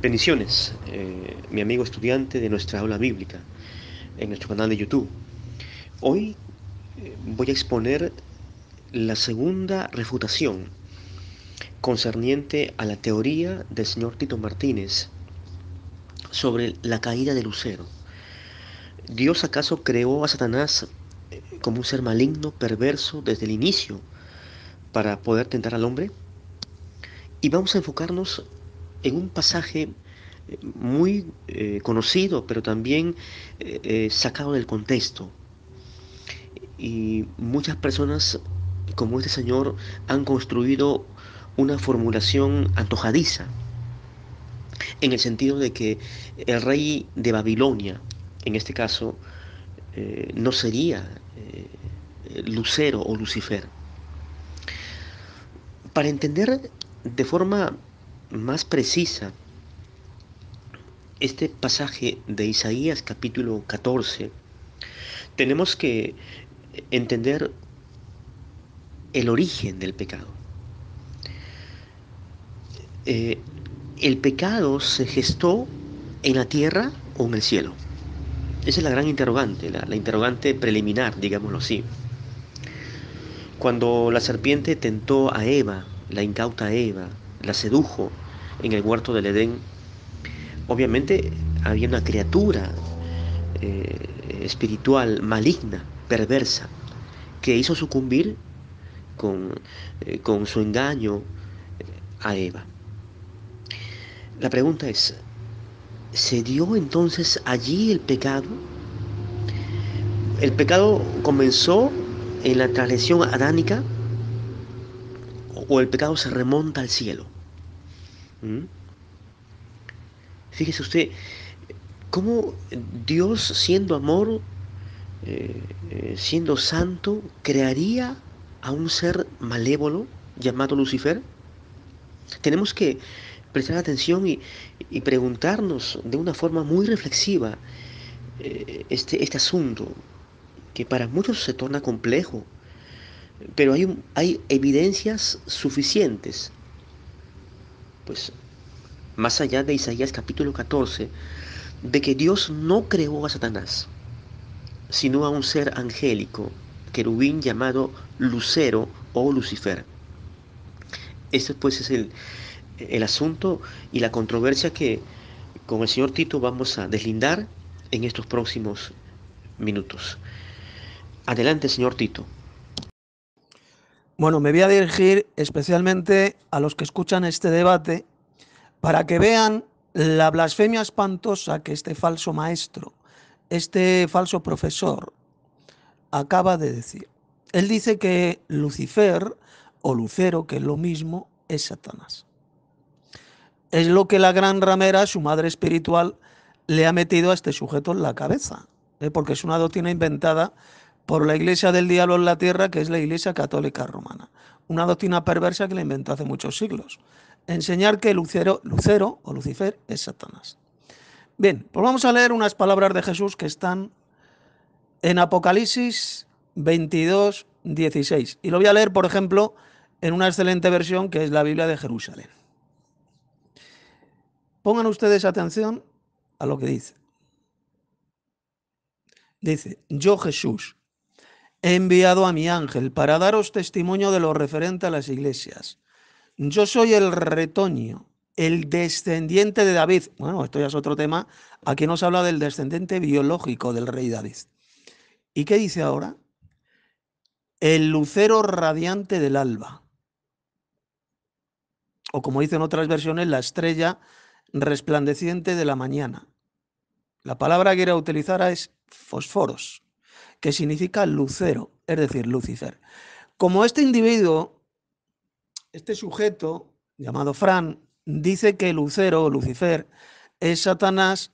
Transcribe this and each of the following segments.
Bendiciones, mi amigo estudiante de nuestra aula bíblica en nuestro canal de YouTube. Hoy voy a exponer la segunda refutación concerniente a la teoría del señor Tito Martínez sobre la caída de Lucero. ¿Dios acaso creó a Satanás como un ser maligno, perverso desde el inicio para poder tentar al hombre? Y vamos a enfocarnos en un pasaje muy conocido, pero también sacado del contexto. Y muchas personas, como este señor, han construido una formulación antojadiza, en el sentido de que el rey de Babilonia, en este caso, no sería Lucero o Lucifer. Para entender de forma más precisa este pasaje de Isaías capítulo 14, tenemos que entender el origen del pecado. Eh, ¿El pecado se gestó en la tierra o en el cielo? Esa es la gran interrogante, la interrogante preliminar, digámoslo así. Cuando la serpiente tentó a Eva, la incauta Eva, la sedujo en el huerto del Edén, obviamente había una criatura espiritual maligna, perversa, que hizo sucumbir con su engaño a Eva. La pregunta es, ¿se dio entonces allí el pecado? ¿El pecado comenzó en la transgresión adánica o el pecado se remonta al cielo? ¿Mm? Fíjese usted, cómo Dios, siendo amor, siendo santo, crearía a un ser malévolo llamado Lucifer. Tenemos que prestar atención y preguntarnos de una forma muy reflexiva este asunto, que para muchos se torna complejo, pero hay evidencias suficientes, pues más allá de Isaías capítulo 14, de que Dios no creó a Satanás, sino a un ser angélico, querubín llamado Lucero o Lucifer. Este pues es el asunto y la controversia que con el señor Tito vamos a deslindar en estos próximos minutos. Adelante, señor Tito. Bueno, me voy a dirigir especialmente a los que escuchan este debate para que vean la blasfemia espantosa que este falso maestro, este falso profesor, acaba de decir. Él dice que Lucifer o Lucero, que es lo mismo, es Satanás. Es lo que la gran ramera, su madre espiritual, le ha metido a este sujeto en la cabeza, porque es una doctrina inventada por la Iglesia del Diablo en la Tierra, que es la Iglesia Católica Romana. Una doctrina perversa que la inventó hace muchos siglos. Enseñar que Lucero o Lucifer es Satanás. Bien, pues vamos a leer unas palabras de Jesús que están en Apocalipsis 22, 16. Y lo voy a leer, por ejemplo, en una excelente versión que es la Biblia de Jerusalén. Pongan ustedes atención a lo que dice. Dice, yo Jesús he enviado a mi ángel para daros testimonio de lo referente a las iglesias. Yo soy el retoño, el descendiente de David. Bueno, esto ya es otro tema. Aquí nos habla del descendiente biológico del rey David. ¿Y qué dice ahora? El lucero radiante del alba. O como dicen otras versiones, la estrella resplandeciente de la mañana. La palabra que quiero utilizar es fosforos, que significa lucero, es decir, Lucifer. Como este individuo, este sujeto llamado Fran, dice que Lucero o Lucifer es Satanás,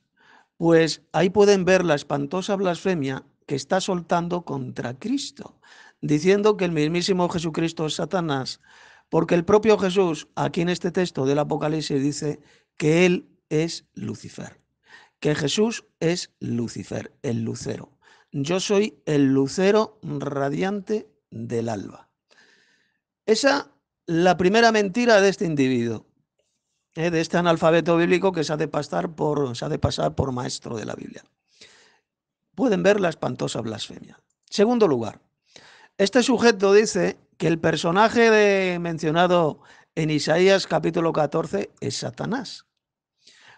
pues ahí pueden ver la espantosa blasfemia que está soltando contra Cristo, diciendo que el mismísimo Jesucristo es Satanás, porque el propio Jesús, aquí en este texto del Apocalipsis, dice que él es Lucifer, que Jesús es Lucifer, el lucero. Yo soy el lucero radiante del alba. Esa la primera mentira de este individuo. de este analfabeto bíblico que se ha de pasar por maestro de la Biblia. Pueden ver la espantosa blasfemia. Segundo lugar, este sujeto dice que el personaje mencionado en Isaías capítulo 14 es Satanás.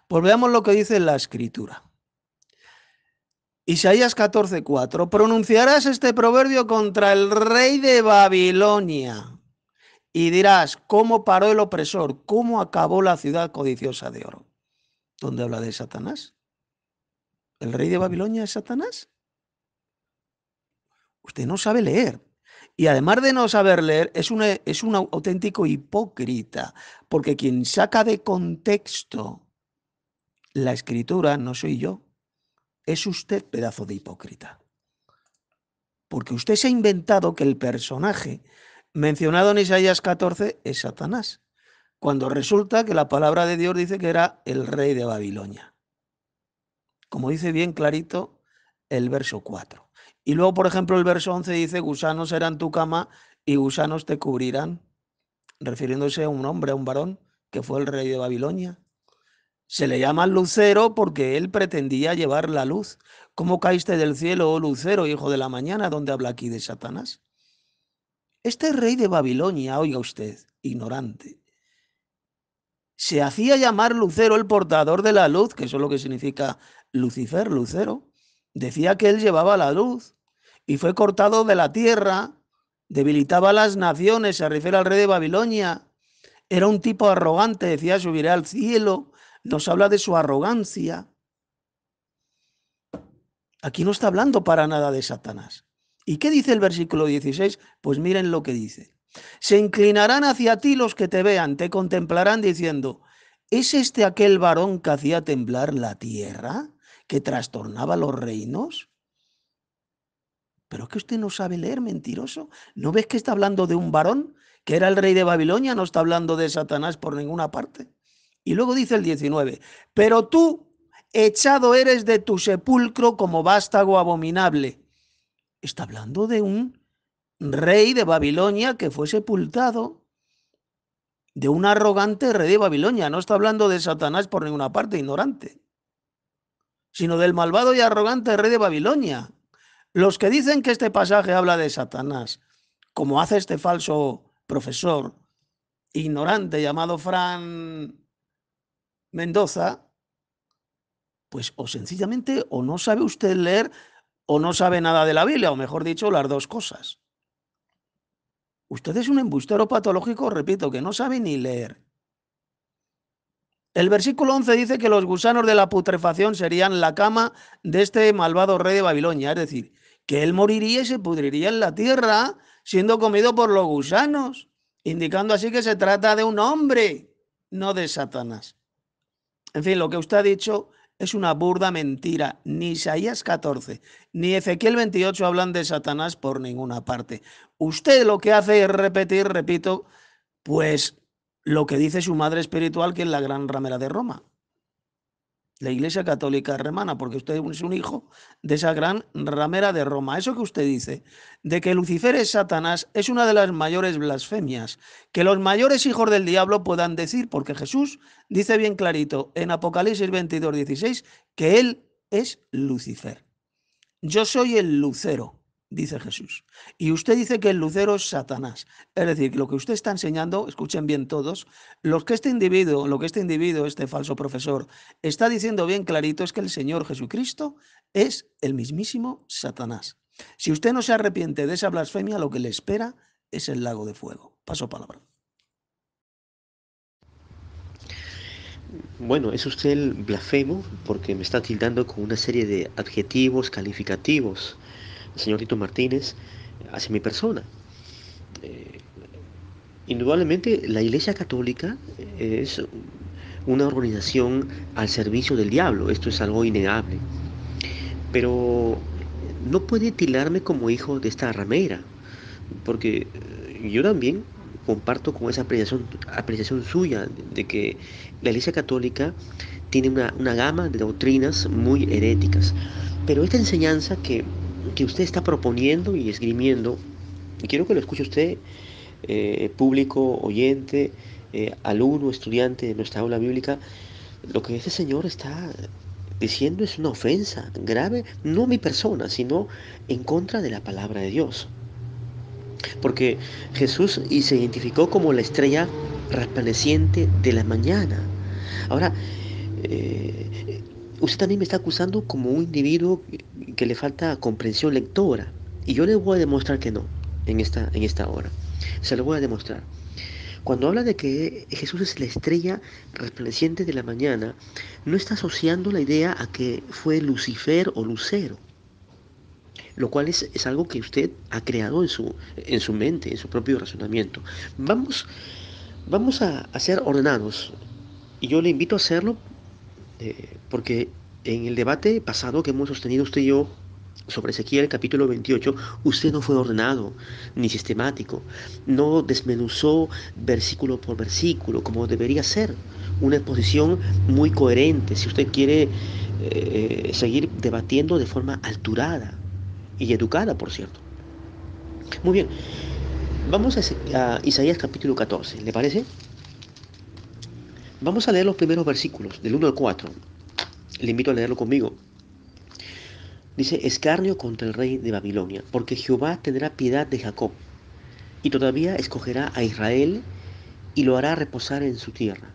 Pues veamos lo que dice la Escritura. Isaías 14:4. Pronunciarás este proverbio contra el rey de Babilonia y dirás, ¿cómo paró el opresor? ¿Cómo acabó la ciudad codiciosa de oro? ¿Dónde habla de Satanás? ¿El rey de Babilonia es Satanás? Usted no sabe leer. Y además de no saber leer, es un auténtico hipócrita, porque quien saca de contexto la Escritura no soy yo, es usted, pedazo de hipócrita. Porque usted se ha inventado que el personaje mencionado en Isaías 14 es Satanás, cuando resulta que la palabra de Dios dice que era el rey de Babilonia. Como dice bien clarito el verso 4. Y luego, por ejemplo, el verso 11 dice, gusanos serán tu cama y gusanos te cubrirán, refiriéndose a un hombre, a un varón, que fue el rey de Babilonia. Se le llama lucero porque él pretendía llevar la luz. ¿Cómo caíste del cielo, oh lucero, hijo de la mañana? ¿Dónde habla aquí de Satanás? Este rey de Babilonia, oiga usted, ignorante, se hacía llamar lucero el portador de la luz, que eso es lo que significa Lucifer, lucero. Decía que él llevaba la luz y fue cortado de la tierra, debilitaba a las naciones, se refiere al rey de Babilonia. Era un tipo arrogante, decía, subiré al cielo, nos habla de su arrogancia. Aquí no está hablando para nada de Satanás. ¿Y qué dice el versículo 16? Pues miren lo que dice. Se inclinarán hacia ti los que te vean, te contemplarán diciendo, ¿es este aquel varón que hacía temblar la tierra, que trastornaba los reinos? ¿Pero es que usted no sabe leer, mentiroso? ¿No ves que está hablando de un varón que era el rey de Babilonia? No está hablando de Satanás por ninguna parte. Y luego dice el 19, pero tú, echado eres de tu sepulcro como vástago abominable. Está hablando de un rey de Babilonia que fue sepultado, de un arrogante rey de Babilonia. No está hablando de Satanás por ninguna parte, ignorante, sino del malvado y arrogante rey de Babilonia. Los que dicen que este pasaje habla de Satanás, como hace este falso profesor ignorante llamado Fran Mendoza, pues o sencillamente o no sabe usted leer o no sabe nada de la Biblia, o mejor dicho, las dos cosas. Usted es un embustero patológico, repito, que no sabe ni leer. El versículo 11 dice que los gusanos de la putrefacción serían la cama de este malvado rey de Babilonia, es decir, que él moriría y se pudriría en la tierra siendo comido por los gusanos, indicando así que se trata de un hombre, no de Satanás. En fin, lo que usted ha dicho es una burda mentira. Ni Isaías 14 ni Ezequiel 28 hablan de Satanás por ninguna parte. Usted lo que hace es repetir, repito, pues lo que dice su madre espiritual, que es la gran ramera de Roma, la Iglesia Católica Romana, porque usted es un hijo de esa gran ramera de Roma. Eso que usted dice de que Lucifer es Satanás es una de las mayores blasfemias que los mayores hijos del diablo puedan decir, porque Jesús dice bien clarito en Apocalipsis 22:16 que él es Lucifer. Yo soy el lucero, dice Jesús. Y usted dice que el lucero es Satanás. Es decir, lo que usted está enseñando, escuchen bien todos, lo que este individuo, este falso profesor, está diciendo bien clarito es que el Señor Jesucristo es el mismísimo Satanás. Si usted no se arrepiente de esa blasfemia, lo que le espera es el lago de fuego. Paso palabra. Bueno, es usted el blasfemo porque me está tildando con una serie de adjetivos calificativos, señor Tito Martínez, hacia mi persona. Eh, Indudablemente, la Iglesia Católica es una organización al servicio del diablo, esto es algo innegable. Pero no puede tildarme como hijo de esta ramera, porque yo también comparto con esa apreciación suya de que la Iglesia Católica tiene una gama de doctrinas muy heréticas. Pero esta enseñanza que usted está proponiendo y esgrimiendo, y quiero que lo escuche usted, público oyente, alumno, estudiante de nuestra aula bíblica, lo que este señor está diciendo es una ofensa grave, no a mi persona, sino en contra de la palabra de Dios. Porque Jesús y se identificó como la estrella resplandeciente de la mañana. Ahora, usted también me está acusando como un individuo que le falta comprensión lectora. Y yo le voy a demostrar que no, en esta hora. Se lo voy a demostrar. Cuando habla de que Jesús es la estrella resplandeciente de la mañana, no está asociando la idea a que fue Lucifer o Lucero, lo cual es algo que usted ha creado en su mente, en su propio razonamiento. Vamos, vamos a ser ordenados, y yo le invito a hacerlo porque en el debate pasado que hemos sostenido usted y yo sobre Ezequiel capítulo 28, usted no fue ordenado ni sistemático, no desmenuzó versículo por versículo como debería ser, una exposición muy coherente si usted quiere seguir debatiendo de forma alturada y educada, por cierto. Muy bien, vamos a Isaías capítulo 14, ¿le parece? Vamos a leer los primeros versículos, del 1 al 4. Le invito a leerlo conmigo. Dice, escarnio contra el rey de Babilonia, porque Jehová tendrá piedad de Jacob, y todavía escogerá a Israel, y lo hará reposar en su tierra.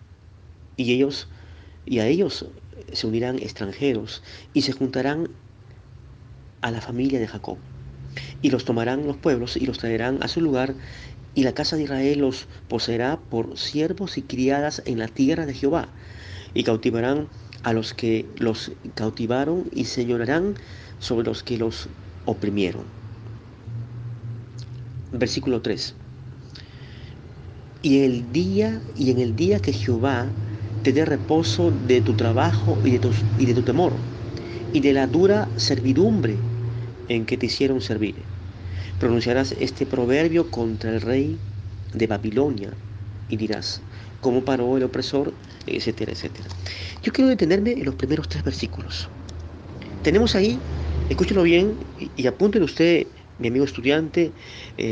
Y a ellos se unirán extranjeros, y se juntarán a la familia de Jacob, y los tomarán los pueblos, y los traerán a su lugar, y la casa de Israel los poseerá por siervos y criadas en la tierra de Jehová, y cautivarán a los que los cautivaron, y señorarán sobre los que los oprimieron. Versículo 3. Y en el día que Jehová te dé reposo de tu trabajo y de tu temor, y de la dura servidumbre en que te hicieron servir, pronunciarás este proverbio contra el rey de Babilonia, y dirás, ¿cómo paró el opresor? Etcétera, etcétera. Yo quiero detenerme en los primeros 3 versículos. Tenemos ahí, escúchelo bien y apúntelo usted, mi amigo estudiante,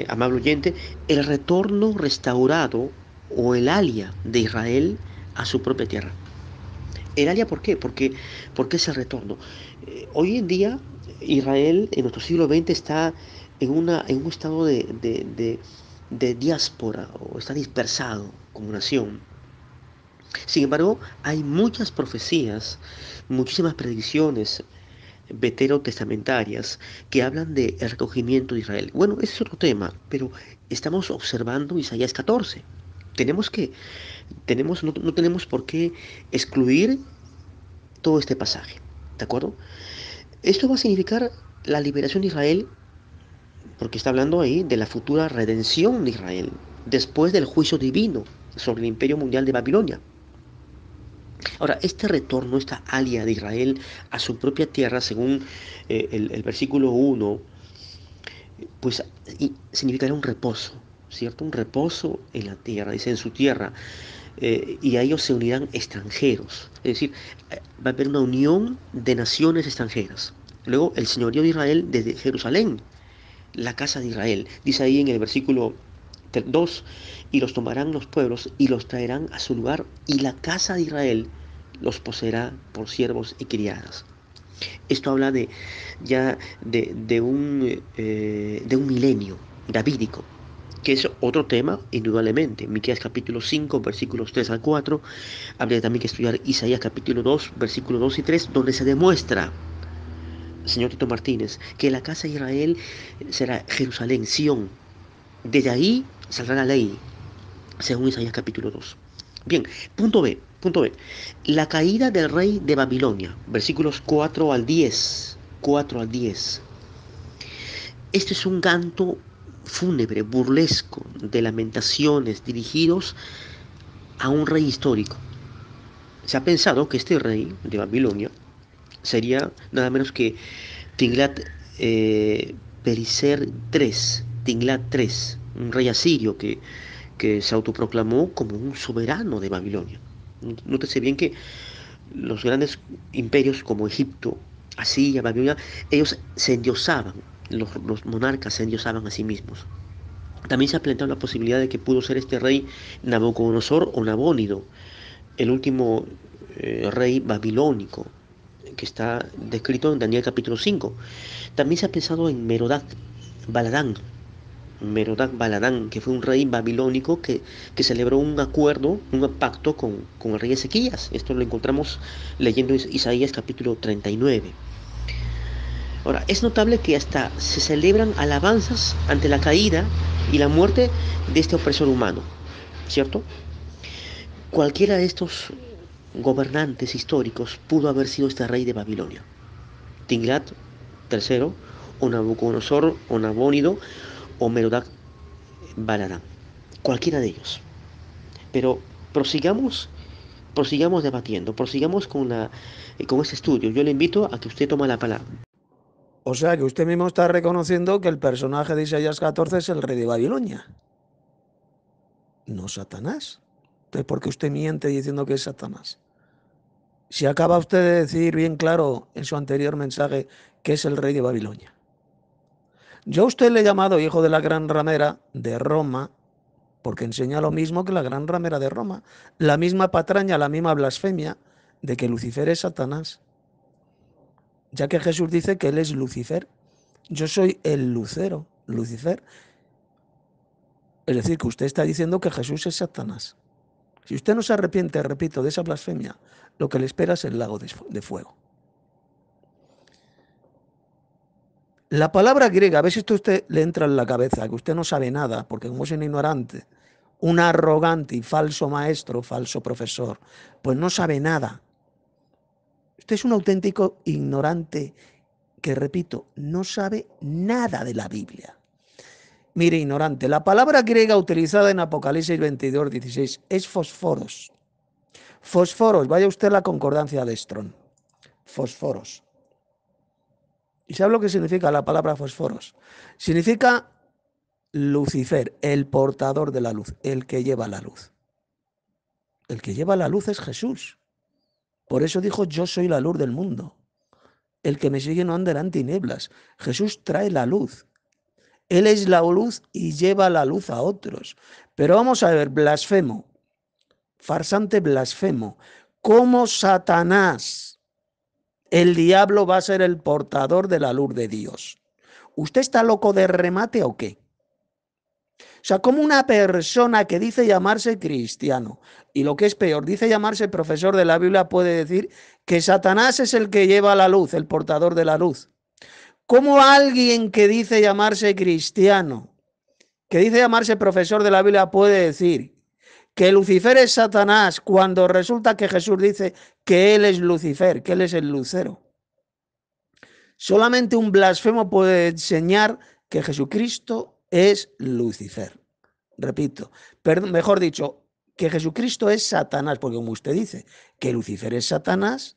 amable oyente, el retorno restaurado o el alia de Israel a su propia tierra. El alia, ¿por qué? Porque es el retorno. Hoy en día, Israel, en nuestro siglo XX, está en un estado de diáspora, o está dispersado como nación. Sin embargo, hay muchas profecías, muchísimas predicciones veterotestamentarias que hablan del recogimiento de Israel. Bueno, ese es otro tema, pero estamos observando Isaías 14. No tenemos por qué excluir todo este pasaje, ¿de acuerdo? Esto va a significar la liberación de Israel, porque está hablando ahí de la futura redención de Israel, después del juicio divino sobre el imperio mundial de Babilonia. Ahora, este retorno, esta alia de Israel a su propia tierra, según el versículo 1, pues significará un reposo, ¿cierto? Un reposo en la tierra, dice, en su tierra, y a ellos se unirán extranjeros, es decir, va a haber una unión de naciones extranjeras. Luego, el señorío de Israel desde Jerusalén, la casa de Israel, dice ahí en el versículo 2, y los tomarán los pueblos y los traerán a su lugar, y la casa de Israel los poseerá por siervos y criadas. Esto habla de un milenio davídico, que es otro tema, indudablemente. Miqueas capítulo 5, versículos 3 al 4. Habría también que estudiar Isaías capítulo 2, versículos 2 y 3, donde se demuestra, señor Tito Martínez, que la casa de Israel será Jerusalén, Sión. Desde ahí saldrá la ley, según Isaías capítulo 2. Bien, punto B, punto B. La caída del rey de Babilonia, versículos 4 al 10. 4 al 10. Este es un canto fúnebre, burlesco, de lamentaciones dirigidos a un rey histórico. Se ha pensado que este rey de Babilonia sería nada menos que Tiglat Pileser III, Tiglat III, un rey asirio que se autoproclamó como un soberano de Babilonia. Nótese bien que los grandes imperios como Egipto, Asiria, Babilonia, ellos se endiosaban, los monarcas se endiosaban a sí mismos. También se ha planteado la posibilidad de que pudo ser este rey Nabucodonosor o Nabónido, el último rey babilónico, que está descrito en Daniel capítulo 5. También se ha pensado en Baladán, Merodach Baladán, que fue un rey babilónico que celebró un acuerdo, un pacto con el rey Ezequías. Esto lo encontramos leyendo Isaías capítulo 39. Ahora, es notable que hasta se celebran alabanzas ante la caída y la muerte de este opresor humano, ¿cierto? Cualquiera de estos gobernantes históricos pudo haber sido este rey de Babilonia. Tinglat III, o Nabucodonosor, o Nabónido, o Merodach Baladán. Cualquiera de ellos. Pero prosigamos debatiendo, prosigamos con este estudio. Yo le invito a que usted tome la palabra. O sea que usted mismo está reconociendo que el personaje de Isaías 14 es el rey de Babilonia, no Satanás. Entonces, ¿por qué usted miente diciendo que es Satanás? Si acaba usted de decir bien claro en su anterior mensaje que es el rey de Babilonia. Yo a usted le he llamado hijo de la gran ramera de Roma, porque enseña lo mismo que la gran ramera de Roma, la misma patraña, la misma blasfemia de que Lucifer es Satanás, ya que Jesús dice que él es Lucifer. Yo soy el lucero, Lucifer. Es decir, que usted está diciendo que Jesús es Satanás. Si usted no se arrepiente, repito, de esa blasfemia, lo que le espera es el lago de fuego. La palabra griega, a ver si esto a usted le entra en la cabeza, que usted no sabe nada, porque como es un ignorante, un arrogante y falso maestro, falso profesor, pues no sabe nada. Usted es un auténtico ignorante que, repito, no sabe nada de la Biblia. Mire, ignorante, la palabra griega utilizada en Apocalipsis 22, 16 es fosforos. Fosforos, vaya usted a la concordancia de Strong. Fosforos. ¿Y sabe lo que significa la palabra fosforos? Significa Lucifer, el portador de la luz, el que lleva la luz. El que lleva la luz es Jesús. Por eso dijo, yo soy la luz del mundo. El que me sigue no andará en tinieblas. Jesús trae la luz. Él es la luz y lleva la luz a otros. Pero vamos a ver, blasfemo, farsante blasfemo. ¿Cómo Satanás, el diablo, va a ser el portador de la luz de Dios? ¿Usted está loco de remate o qué? O sea, como una persona que dice llamarse cristiano y lo que es peor, dice llamarse profesor de la Biblia, puede decir que Satanás es el que lleva la luz, el portador de la luz. ¿Cómo alguien que dice llamarse cristiano, que dice llamarse profesor de la Biblia, puede decir que Lucifer es Satanás cuando resulta que Jesús dice que él es Lucifer, que él es el lucero? Solamente un blasfemo puede enseñar que Jesucristo es Lucifer. Repito, mejor dicho, que Jesucristo es Satanás, porque como usted dice que Lucifer es Satanás,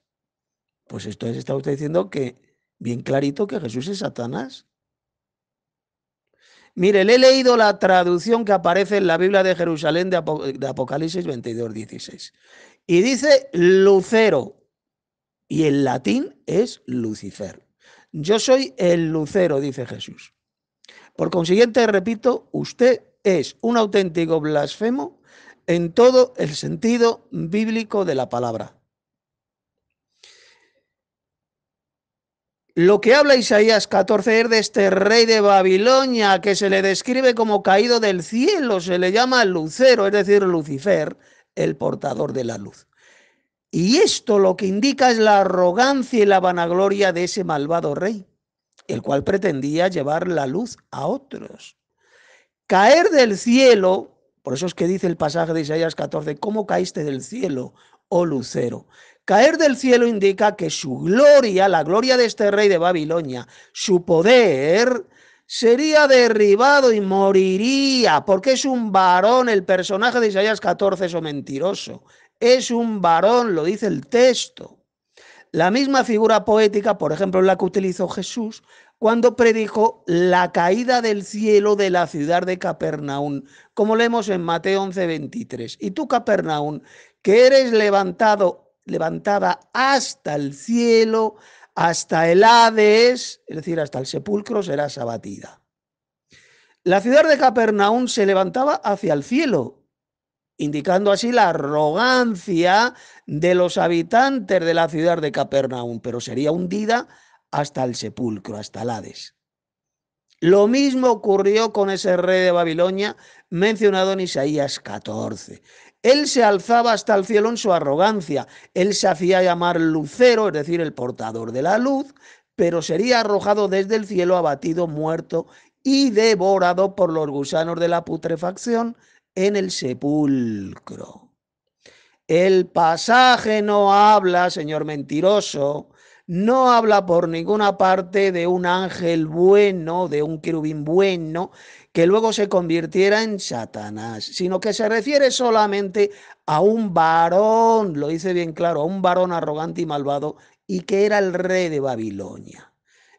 pues entonces está usted diciendo que bien clarito que Jesús es Satanás. Mire, le he leído la traducción que aparece en la Biblia de Jerusalén de Apocalipsis 22, 16. Y dice Lucero, y en latín es Lucifer. Yo soy el lucero, dice Jesús. Por consiguiente, repito, usted es un auténtico blasfemo en todo el sentido bíblico de la palabra. Lo que habla Isaías 14 es de este rey de Babilonia que se le describe como caído del cielo, se le llama lucero, es decir, Lucifer, el portador de la luz. Y esto lo que indica es la arrogancia y la vanagloria de ese malvado rey, el cual pretendía llevar la luz a otros. Caer del cielo, por eso es que dice el pasaje de Isaías 14, ¿cómo caíste del cielo, oh lucero? Caer del cielo indica que su gloria, la gloria de este rey de Babilonia, su poder, sería derribado y moriría, porque es un varón. El personaje de Isaías 14 es un mentiroso. Es un varón, lo dice el texto. La misma figura poética, por ejemplo, la que utilizó Jesús cuando predijo la caída del cielo de la ciudad de Capernaum, como leemos en Mateo 11:23. Y tú, Capernaum, que eres levantada hasta el cielo, hasta el Hades, es decir, hasta el sepulcro, serás abatida. La ciudad de Capernaum se levantaba hacia el cielo, indicando así la arrogancia de los habitantes de la ciudad de Capernaum, pero sería hundida hasta el sepulcro, hasta el Hades. Lo mismo ocurrió con ese rey de Babilonia mencionado en Isaías 14. Él se alzaba hasta el cielo en su arrogancia. Él se hacía llamar Lucero, es decir, el portador de la luz, pero sería arrojado desde el cielo, abatido, muerto y devorado por los gusanos de la putrefacción en el sepulcro. El pasaje no habla, señor mentiroso, no habla por ninguna parte de un ángel bueno, de un querubín bueno, que luego se convirtiera en Satanás, sino que se refiere solamente a un varón, lo dice bien claro, a un varón arrogante y malvado, y que era el rey de Babilonia.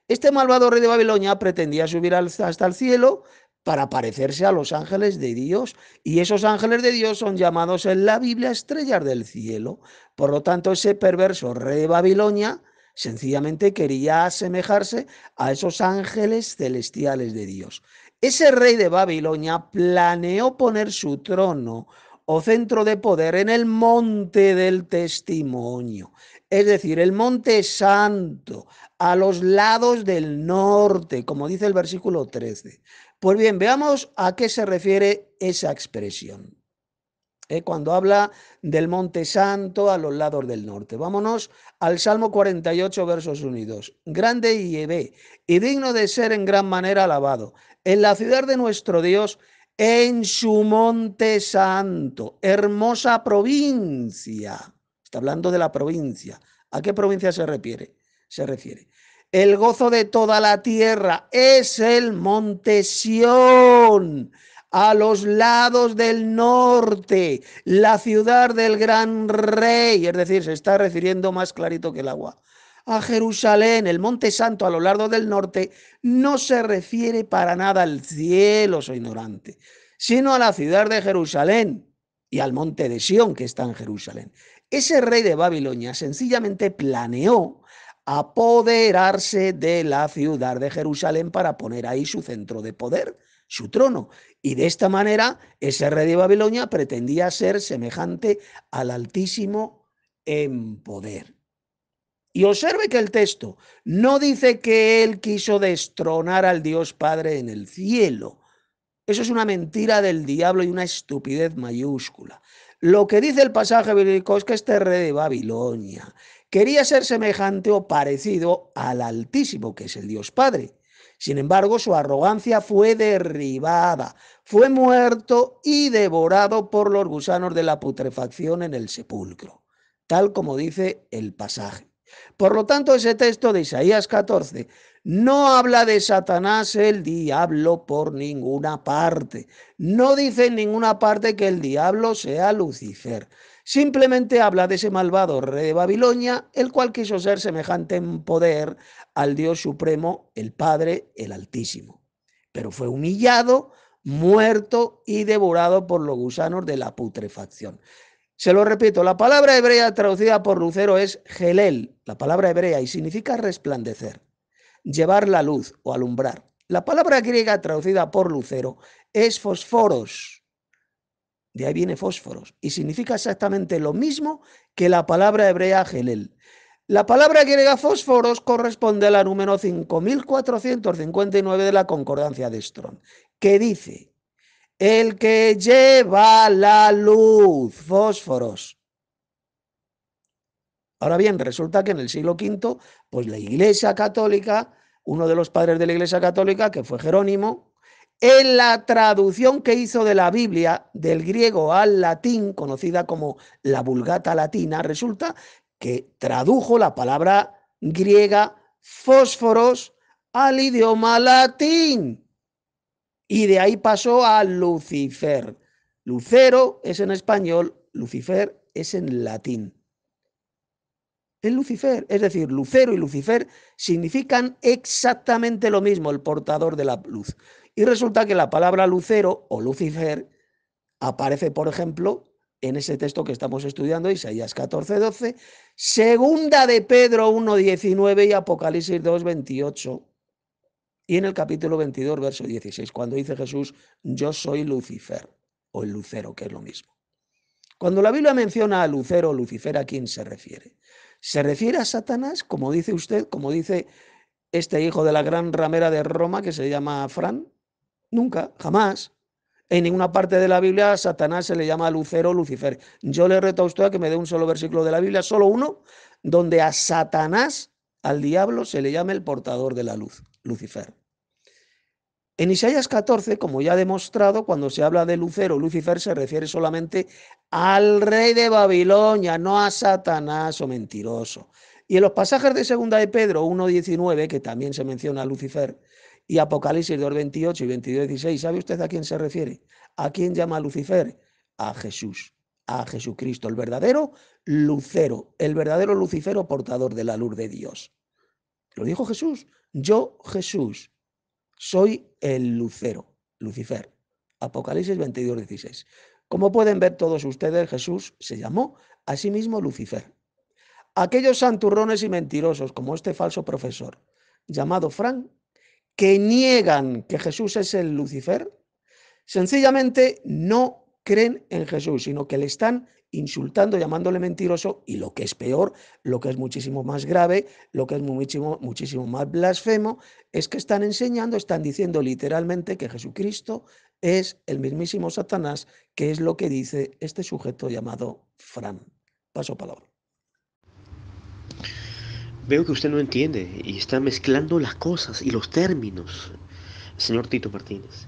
Este malvado rey de Babilonia pretendía subir hasta el cielo para parecerse a los ángeles de Dios, y esos ángeles de Dios son llamados en la Biblia estrellas del cielo. Por lo tanto, ese perverso rey de Babilonia sencillamente quería asemejarse a esos ángeles celestiales de Dios. Ese rey de Babilonia planeó poner su trono o centro de poder en el monte del testimonio, es decir, el monte santo, a los lados del norte, como dice el versículo 13. Pues bien, veamos a qué se refiere esa expresión. Cuando habla del Monte Santo a los lados del norte. Vámonos al Salmo 48, versos 1 y 2. Grande y digno de ser en gran manera alabado, en la ciudad de nuestro Dios, en su Monte Santo, hermosa provincia. Está hablando de la provincia. ¿A qué provincia se refiere? El gozo de toda la tierra es el monte Sión, a los lados del norte, la ciudad del gran rey, es decir, se está refiriendo más clarito que el agua. A Jerusalén, el monte santo a lo largo del norte, no se refiere para nada al cielo, soy ignorante, sino a la ciudad de Jerusalén y al monte de Sión que está en Jerusalén. Ese rey de Babilonia sencillamente planeó apoderarse de la ciudad de Jerusalén para poner ahí su centro de poder, su trono. Y de esta manera, ese rey de Babilonia pretendía ser semejante al Altísimo en poder. Y observe que el texto no dice que él quiso destronar al Dios Padre en el cielo. Eso es una mentira del diablo y una estupidez mayúscula. Lo que dice el pasaje bíblico es que este rey de Babilonia quería ser semejante o parecido al Altísimo, que es el Dios Padre. Sin embargo, su arrogancia fue derribada, fue muerto y devorado por los gusanos de la putrefacción en el sepulcro, tal como dice el pasaje. Por lo tanto, ese texto de Isaías 14 no habla de Satanás, el diablo, por ninguna parte. No dice en ninguna parte que el diablo sea Lucifer. Simplemente habla de ese malvado rey de Babilonia, el cual quiso ser semejante en poder al Dios Supremo, el Padre, el Altísimo. Pero fue humillado, muerto y devorado por los gusanos de la putrefacción. Se lo repito, la palabra hebrea traducida por Lucero es gelel, la palabra hebrea, y significa resplandecer, llevar la luz o alumbrar. La palabra griega traducida por Lucero es fosforos, de ahí viene fósforos, y significa exactamente lo mismo que la palabra hebrea gelel. La palabra griega fósforos corresponde a la número 5459 de la concordancia de Strong, que dice: el que lleva la luz, fósforos. Ahora bien, resulta que en el siglo V, pues la Iglesia Católica, uno de los padres de la Iglesia Católica, que fue Jerónimo, en la traducción que hizo de la Biblia del griego al latín, conocida como la Vulgata Latina, resulta que tradujo la palabra griega fósforos al idioma latín. Y de ahí pasó a Lucifer. Lucero es en español, Lucifer es en latín. Es Lucifer, es decir, Lucero y Lucifer significan exactamente lo mismo, el portador de la luz. Y resulta que la palabra Lucero o Lucifer aparece, por ejemplo, en ese texto que estamos estudiando, Isaías 14:12, segunda de Pedro 1:19 y Apocalipsis 2:28. y en el capítulo 22, verso 16, cuando dice Jesús, yo soy Lucifer, o el lucero, que es lo mismo. Cuando la Biblia menciona a Lucero o Lucifer, ¿a quién se refiere? ¿Se refiere a Satanás, como dice usted, como dice este hijo de la gran ramera de Roma que se llama Fran? Nunca, jamás. En ninguna parte de la Biblia a Satanás se le llama Lucero o Lucifer. Yo le reto a usted a que me dé un solo versículo de la Biblia, solo uno, donde a Satanás, al diablo, se le llame el portador de la luz, Lucifer. En Isaías 14, como ya he demostrado, cuando se habla de Lucero o Lucifer se refiere solamente al rey de Babilonia, no a Satanás o mentiroso. Y en los pasajes de 2 de Pedro 1:19, que también se menciona a Lucifer, y Apocalipsis 2:28 y 22:16, ¿sabe usted a quién se refiere? ¿A quién llama a Lucifer? A Jesús, a Jesucristo, el verdadero lucero, el verdadero lucifero portador de la luz de Dios. Lo dijo Jesús, yo Jesús soy el lucero, Lucifer. Apocalipsis 22:16. Como pueden ver todos ustedes, Jesús se llamó a sí mismo Lucifer. Aquellos santurrones y mentirosos, como este falso profesor, llamado Frank, que niegan que Jesús es el Lucifer, sencillamente no creen en Jesús, sino que le están insultando, llamándole mentiroso, y lo que es peor, lo que es muchísimo más grave, lo que es muchísimo más blasfemo, es que están enseñando, están diciendo literalmente que Jesucristo es el mismísimo Satanás, que es lo que dice este sujeto llamado Fran. Paso palabra. Veo que usted no entiende y está mezclando las cosas y los términos, señor Tito Martínez.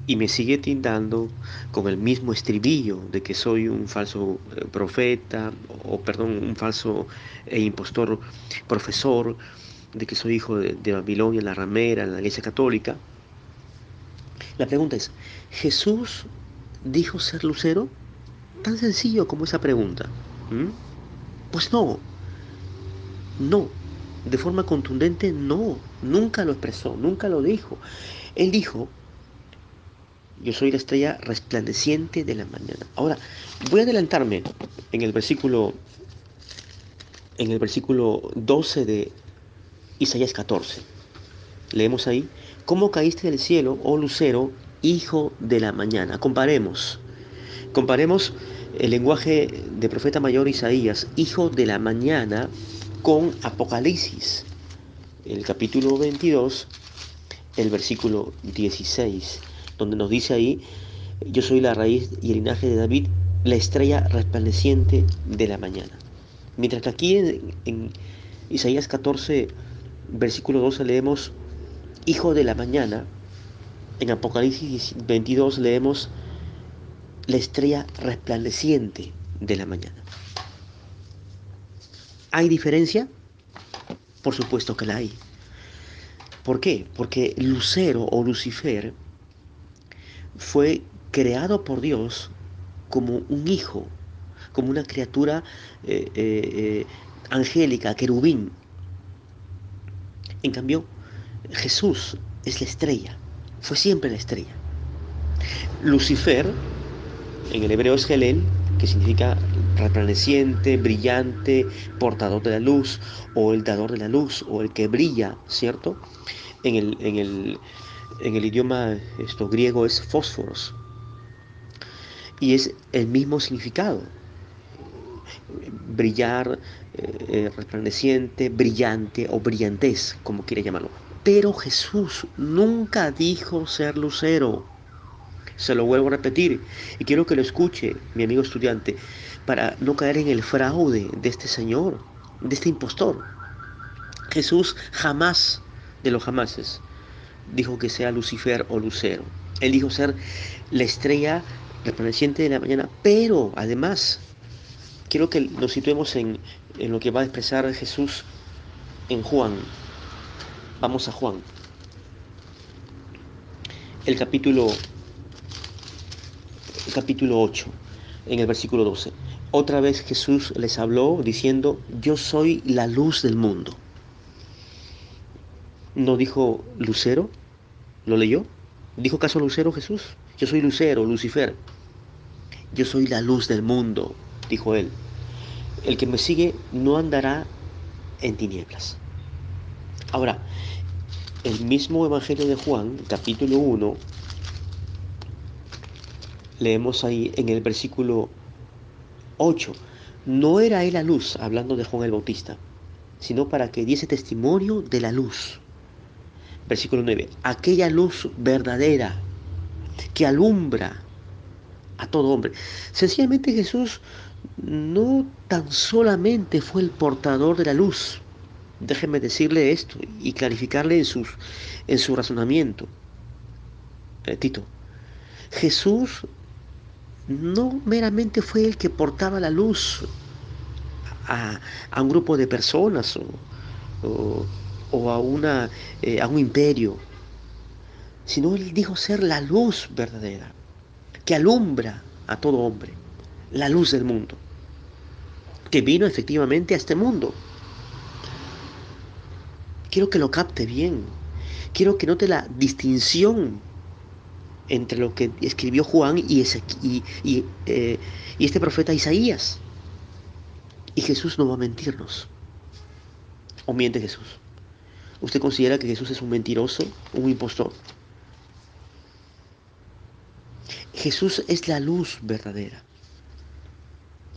Y me sigue tildando con el mismo estribillo de que soy un falso profeta, o perdón, un falso e impostor profesor, de que soy hijo de Babilonia, la ramera, la iglesia católica. La pregunta es, ¿Jesús dijo ser lucero? Tan sencillo como esa pregunta. ¿Mm? Pues no, no. De forma contundente, no. Nunca lo expresó, nunca lo dijo. Él dijo, yo soy la estrella resplandeciente de la mañana. Ahora, voy a adelantarme en el versículo, en el versículo 12 de Isaías 14. Leemos ahí, ¿cómo caíste del cielo, oh lucero, hijo de la mañana? Comparemos el lenguaje de profeta mayor Isaías, hijo de la mañana, con Apocalipsis, el capítulo 22, el versículo 16, donde nos dice ahí, yo soy la raíz y el linaje de David, la estrella resplandeciente de la mañana. Mientras que aquí en Isaías 14, versículo 12 leemos, hijo de la mañana, en Apocalipsis 22 leemos, la estrella resplandeciente de la mañana. ¿Hay diferencia? Por supuesto que la hay. ¿Por qué? Porque Lucero o Lucifer fue creado por Dios como un hijo, como una criatura angélica, querubín. En cambio, Jesús es la estrella, fue siempre la estrella. Lucifer, en el hebreo es Helel, que significa resplandeciente, brillante, portador de la luz, o el dador de la luz, o el que brilla, ¿cierto? En el idioma griego es fósforos, y es el mismo significado, brillar, resplandeciente, brillante o brillantez, como quiere llamarlo. Pero Jesús nunca dijo ser lucero. Se lo vuelvo a repetir y quiero que lo escuche, mi amigo estudiante, para no caer en el fraude de este señor, de este impostor. Jesús jamás, de los jamases, dijo que sea Lucifer o lucero. Él dijo ser la estrella resplandeciente de la mañana, pero además quiero que nos situemos en lo que va a expresar Jesús en Juan. Vamos a Juan, el capítulo 8, en el versículo 12. Otra vez Jesús les habló diciendo, yo soy la luz del mundo. ¿No dijo lucero? ¿Lo leyó? ¿Dijo caso lucero Jesús? Yo soy lucero, Lucifer. Yo soy la luz del mundo, dijo él. El que me sigue no andará en tinieblas. Ahora, el mismo Evangelio de Juan, capítulo 1, leemos ahí en el versículo 8, no era él la luz, hablando de Juan el Bautista, sino para que diese testimonio de la luz. Versículo 9, aquella luz verdadera que alumbra a todo hombre. Sencillamente Jesús no tan solamente fue el portador de la luz. Déjeme decirle esto y clarificarle en su razonamiento. Tito, Jesús no meramente fue el que portaba la luz a un grupo de personas o, o a un imperio, sino él dijo ser la luz verdadera, que alumbra a todo hombre, la luz del mundo, que vino efectivamente a este mundo. Quiero que lo capte bien, quiero que note la distinción entre lo que escribió Juan y este profeta Isaías. Y Jesús no va a mentirnos. ¿O miente Jesús? ¿Usted considera que Jesús es un mentiroso, un impostor? Jesús es la luz verdadera,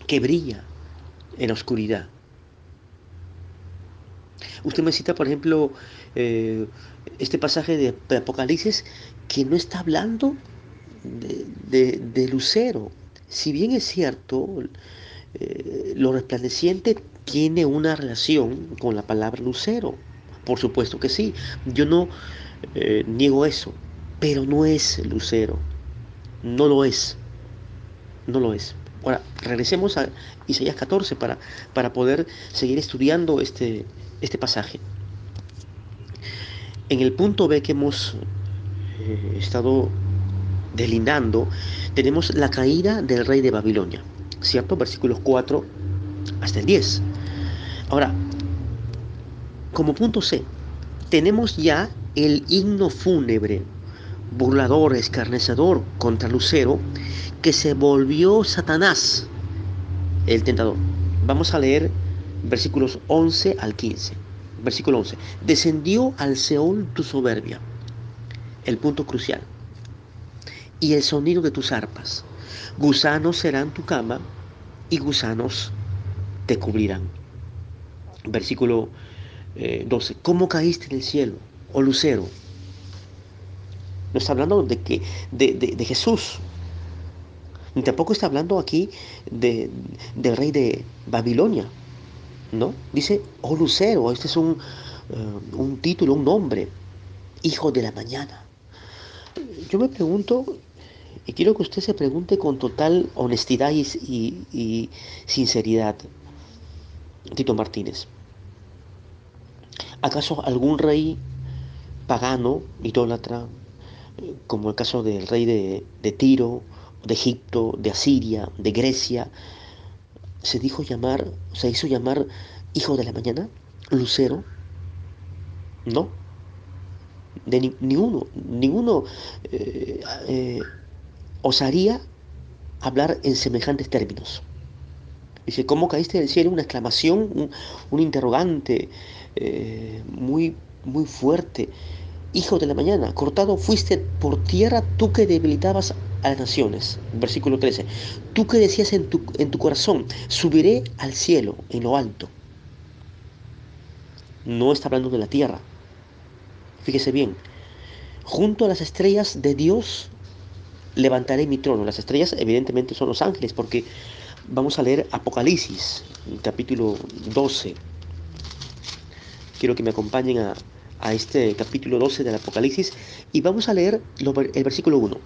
que brilla en la oscuridad. Usted me cita, por ejemplo, eh, este pasaje de Apocalipsis que no está hablando de lucero. Si bien es cierto, lo resplandeciente tiene una relación con la palabra lucero. Por supuesto que sí. Yo no niego eso, pero no es lucero. No lo es. No lo es. Ahora, regresemos a Isaías 14 para poder seguir estudiando este pasaje. En el punto B que hemos estado deslindando, tenemos la caída del rey de Babilonia, ¿cierto? Versículos 4 hasta el 10. Ahora, como punto C, tenemos ya el himno fúnebre, burlador, escarnecedor contra Lucero, que se volvió Satanás, el tentador. Vamos a leer versículos 11 al 15. Versículo 11. Descendió al Seol tu soberbia, el punto crucial, y el sonido de tus arpas. Gusanos serán tu cama y gusanos te cubrirán. Versículo 12. ¿Cómo caíste en el cielo, oh lucero? No está hablando de Jesús, ni tampoco está hablando aquí del rey de Babilonia, ¿no? Dice, oh lucero, este es un título, un nombre, hijo de la mañana. Yo me pregunto, y quiero que usted se pregunte con total honestidad y sinceridad, Tito Martínez, ¿acaso algún rey pagano, idólatra, como el caso del rey de Tiro, de Egipto, de Asiria, de Grecia, se hizo llamar hijo de la mañana, lucero? No, ninguno eh, eh, osaría hablar en semejantes términos. Dice, ¿cómo caíste del cielo? Una exclamación, un interrogante muy fuerte. Hijo de la mañana, cortado fuiste por tierra tú que debilitabas a las naciones. Versículo 13. Tú que decías en tu corazón, subiré al cielo, en lo alto. No está hablando de la tierra. Fíjese bien. Junto a las estrellas de Dios levantaré mi trono. Las estrellas evidentemente son los ángeles, porque vamos a leer Apocalipsis, capítulo 12. Quiero que me acompañen a este capítulo 12 del Apocalipsis y vamos a leer el versículo 1.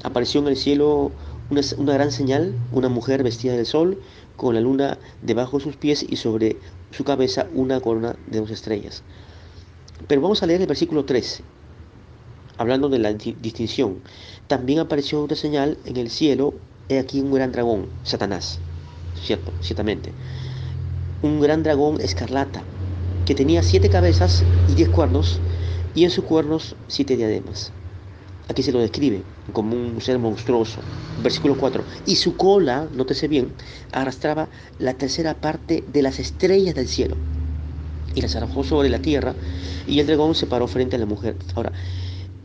Apareció en el cielo una gran señal, una mujer vestida del sol, con la luna debajo de sus pies y sobre su cabeza una corona de 2 estrellas. Pero vamos a leer el versículo 13, hablando de la distinción. También apareció otra señal en el cielo, he aquí un gran dragón, Satanás, cierto, ciertamente. Un gran dragón escarlata, que tenía 7 cabezas y 10 cuernos, y en sus cuernos 7 diademas. Aquí se lo describe como un ser monstruoso. Versículo 4. Y su cola, nótese bien, arrastraba la tercera parte de las estrellas del cielo y las arrojó sobre la tierra, y el dragón se paró frente a la mujer. Ahora,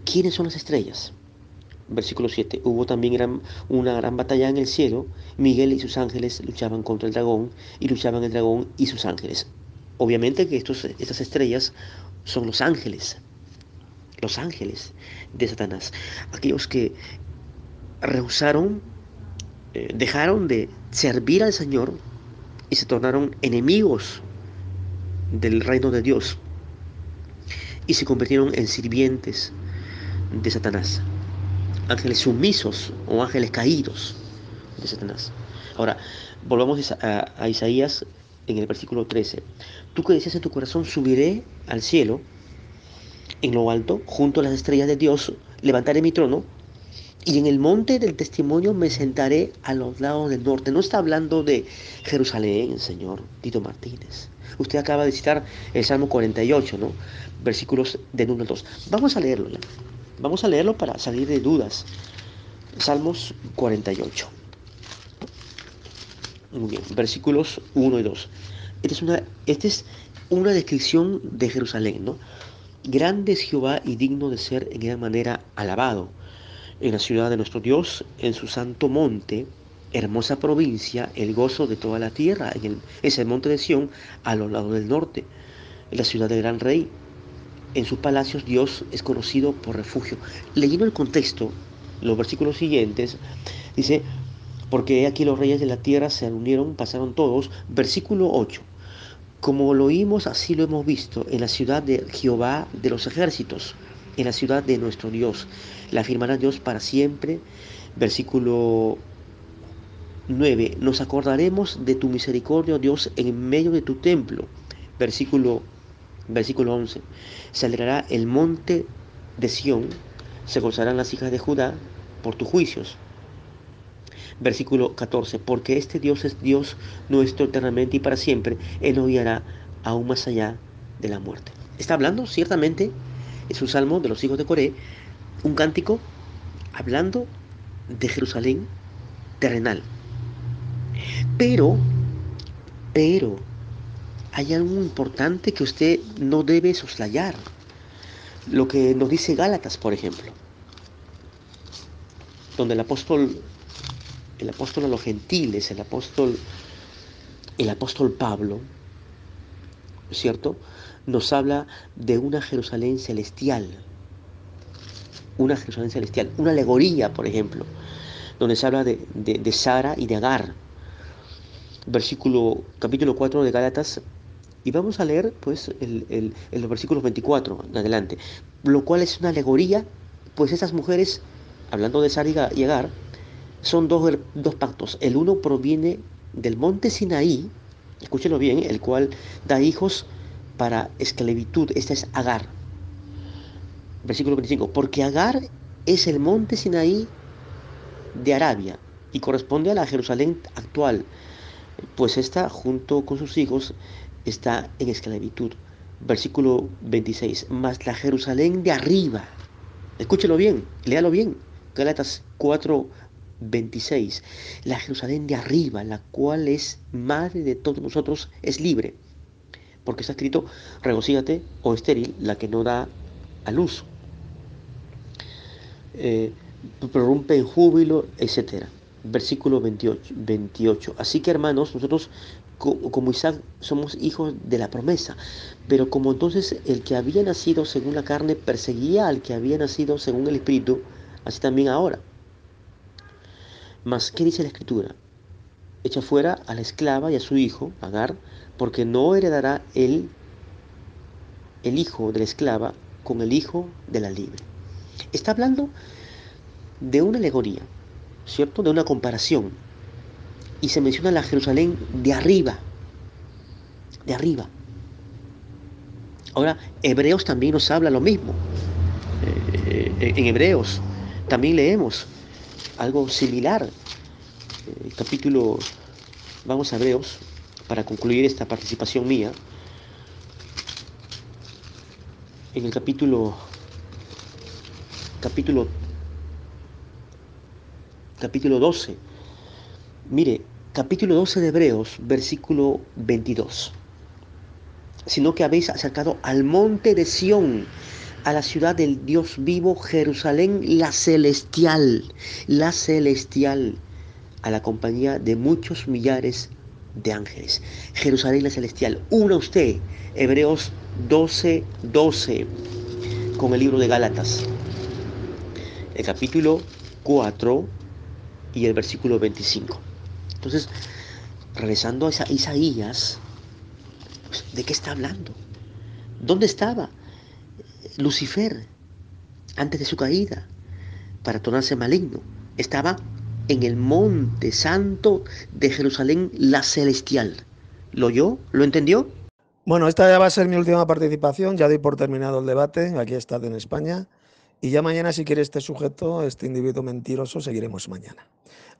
¿quiénes son las estrellas? Versículo 7. Hubo también una gran batalla en el cielo. Miguel y sus ángeles luchaban contra el dragón, y luchaban el dragón y sus ángeles. Obviamente que estas estrellas son los ángeles de Satanás, aquellos que rehusaron, dejaron de servir al Señor y se tornaron enemigos del reino de Dios y se convirtieron en sirvientes de Satanás, ángeles sumisos o ángeles caídos de Satanás. Ahora, volvamos a Isaías en el versículo 13. Tú que decías en tu corazón, subiré al cielo, en lo alto, junto a las estrellas de Dios, levantaré mi trono, y en el monte del testimonio me sentaré a los lados del norte. No está hablando de Jerusalén, señor Tito Martínez. Usted acaba de citar el Salmo 48, ¿no? Versículos del 1 al 2. Vamos a leerlo ya. Vamos a leerlo para salir de dudas. Salmos 48. Muy bien, versículos 1 y 2. Esta es una descripción de Jerusalén, ¿no? Grande es Jehová y digno de ser en gran manera alabado. En la ciudad de nuestro Dios, en su santo monte, hermosa provincia, el gozo de toda la tierra, es el monte de Sión, a los lados del norte, en la ciudad del gran rey. En sus palacios Dios es conocido por refugio. Leyendo el contexto, los versículos siguientes, dice, porque he aquí los reyes de la tierra se reunieron, pasaron todos. Versículo 8. Como lo oímos, así lo hemos visto en la ciudad de Jehová de los ejércitos, en la ciudad de nuestro Dios. La afirmará Dios para siempre. Versículo 9. Nos acordaremos de tu misericordia, oh Dios, en medio de tu templo. Versículo, versículo 11. Se alegrará el monte de Sión, se gozarán las hijas de Judá por tus juicios. Versículo 14, porque este Dios es Dios nuestro eternamente y para siempre, Él nos guiará aún más allá de la muerte. Está hablando, ciertamente, es un salmo de los hijos de Coré, un cántico hablando de Jerusalén terrenal. Pero, pero, hay algo importante que usted no debe soslayar. Lo que nos dice Gálatas, por ejemplo, donde el apóstol a los gentiles, el apóstol Pablo, ¿cierto? Nos habla de una Jerusalén celestial, una alegoría, por ejemplo, donde se habla de Sara y de Agar, capítulo 4 de Gálatas, y vamos a leer, pues, los versículos 24 en adelante, lo cual es una alegoría, pues esas mujeres, hablando de Sara y Agar, son dos pactos. El uno proviene del monte Sinaí, escúchenlo bien, el cual da hijos para esclavitud. Esta es Agar. Versículo 25. Porque Agar es el monte Sinaí de Arabia y corresponde a la Jerusalén actual, pues esta, junto con sus hijos, está en esclavitud. Versículo 26. Mas la Jerusalén de arriba, escúchelo bien, léalo bien. Gálatas 4:26. La Jerusalén de arriba, la cual es madre de todos nosotros, es libre. Porque está escrito, regocíjate, o estéril, la que no da a luz. Eh, Prorrumpe en júbilo, etcétera. Versículo 28. Así que, hermanos, nosotros como Isaac somos hijos de la promesa, pero como entonces el que había nacido según la carne perseguía al que había nacido según el Espíritu, así también ahora. Mas, ¿qué dice la Escritura? Echa fuera a la esclava y a su hijo, Agar, porque no heredará el hijo de la esclava con el hijo de la libre. Está hablando de una alegoría, ¿cierto? De una comparación. Y se menciona la Jerusalén de arriba, de arriba. Ahora, Hebreos también nos habla lo mismo. En Hebreos también leemos algo similar. Capítulo, vamos a Hebreos, para concluir esta participación mía. En el capítulo 12. Mire, capítulo 12 de Hebreos, versículo 22. sino que habéis acercado al monte de Sión, a la ciudad del Dios vivo, Jerusalén, la celestial, a la compañía de muchos millares de ángeles. Jerusalén la celestial. Una usted, Hebreos 12:12, con el libro de Gálatas, el capítulo 4 y el versículo 25. Entonces, regresando a Isaías, pues, ¿de qué está hablando? ¿Dónde estaba Lucifer antes de su caída para tornarse maligno? Estaba en el monte santo de Jerusalén, la celestial. ¿Lo oyó? ¿Lo entendió? Bueno, esta ya va a ser mi última participación, ya doy por terminado el debate, aquí está en España, y ya mañana si quiere este sujeto, este individuo mentiroso, seguiremos mañana.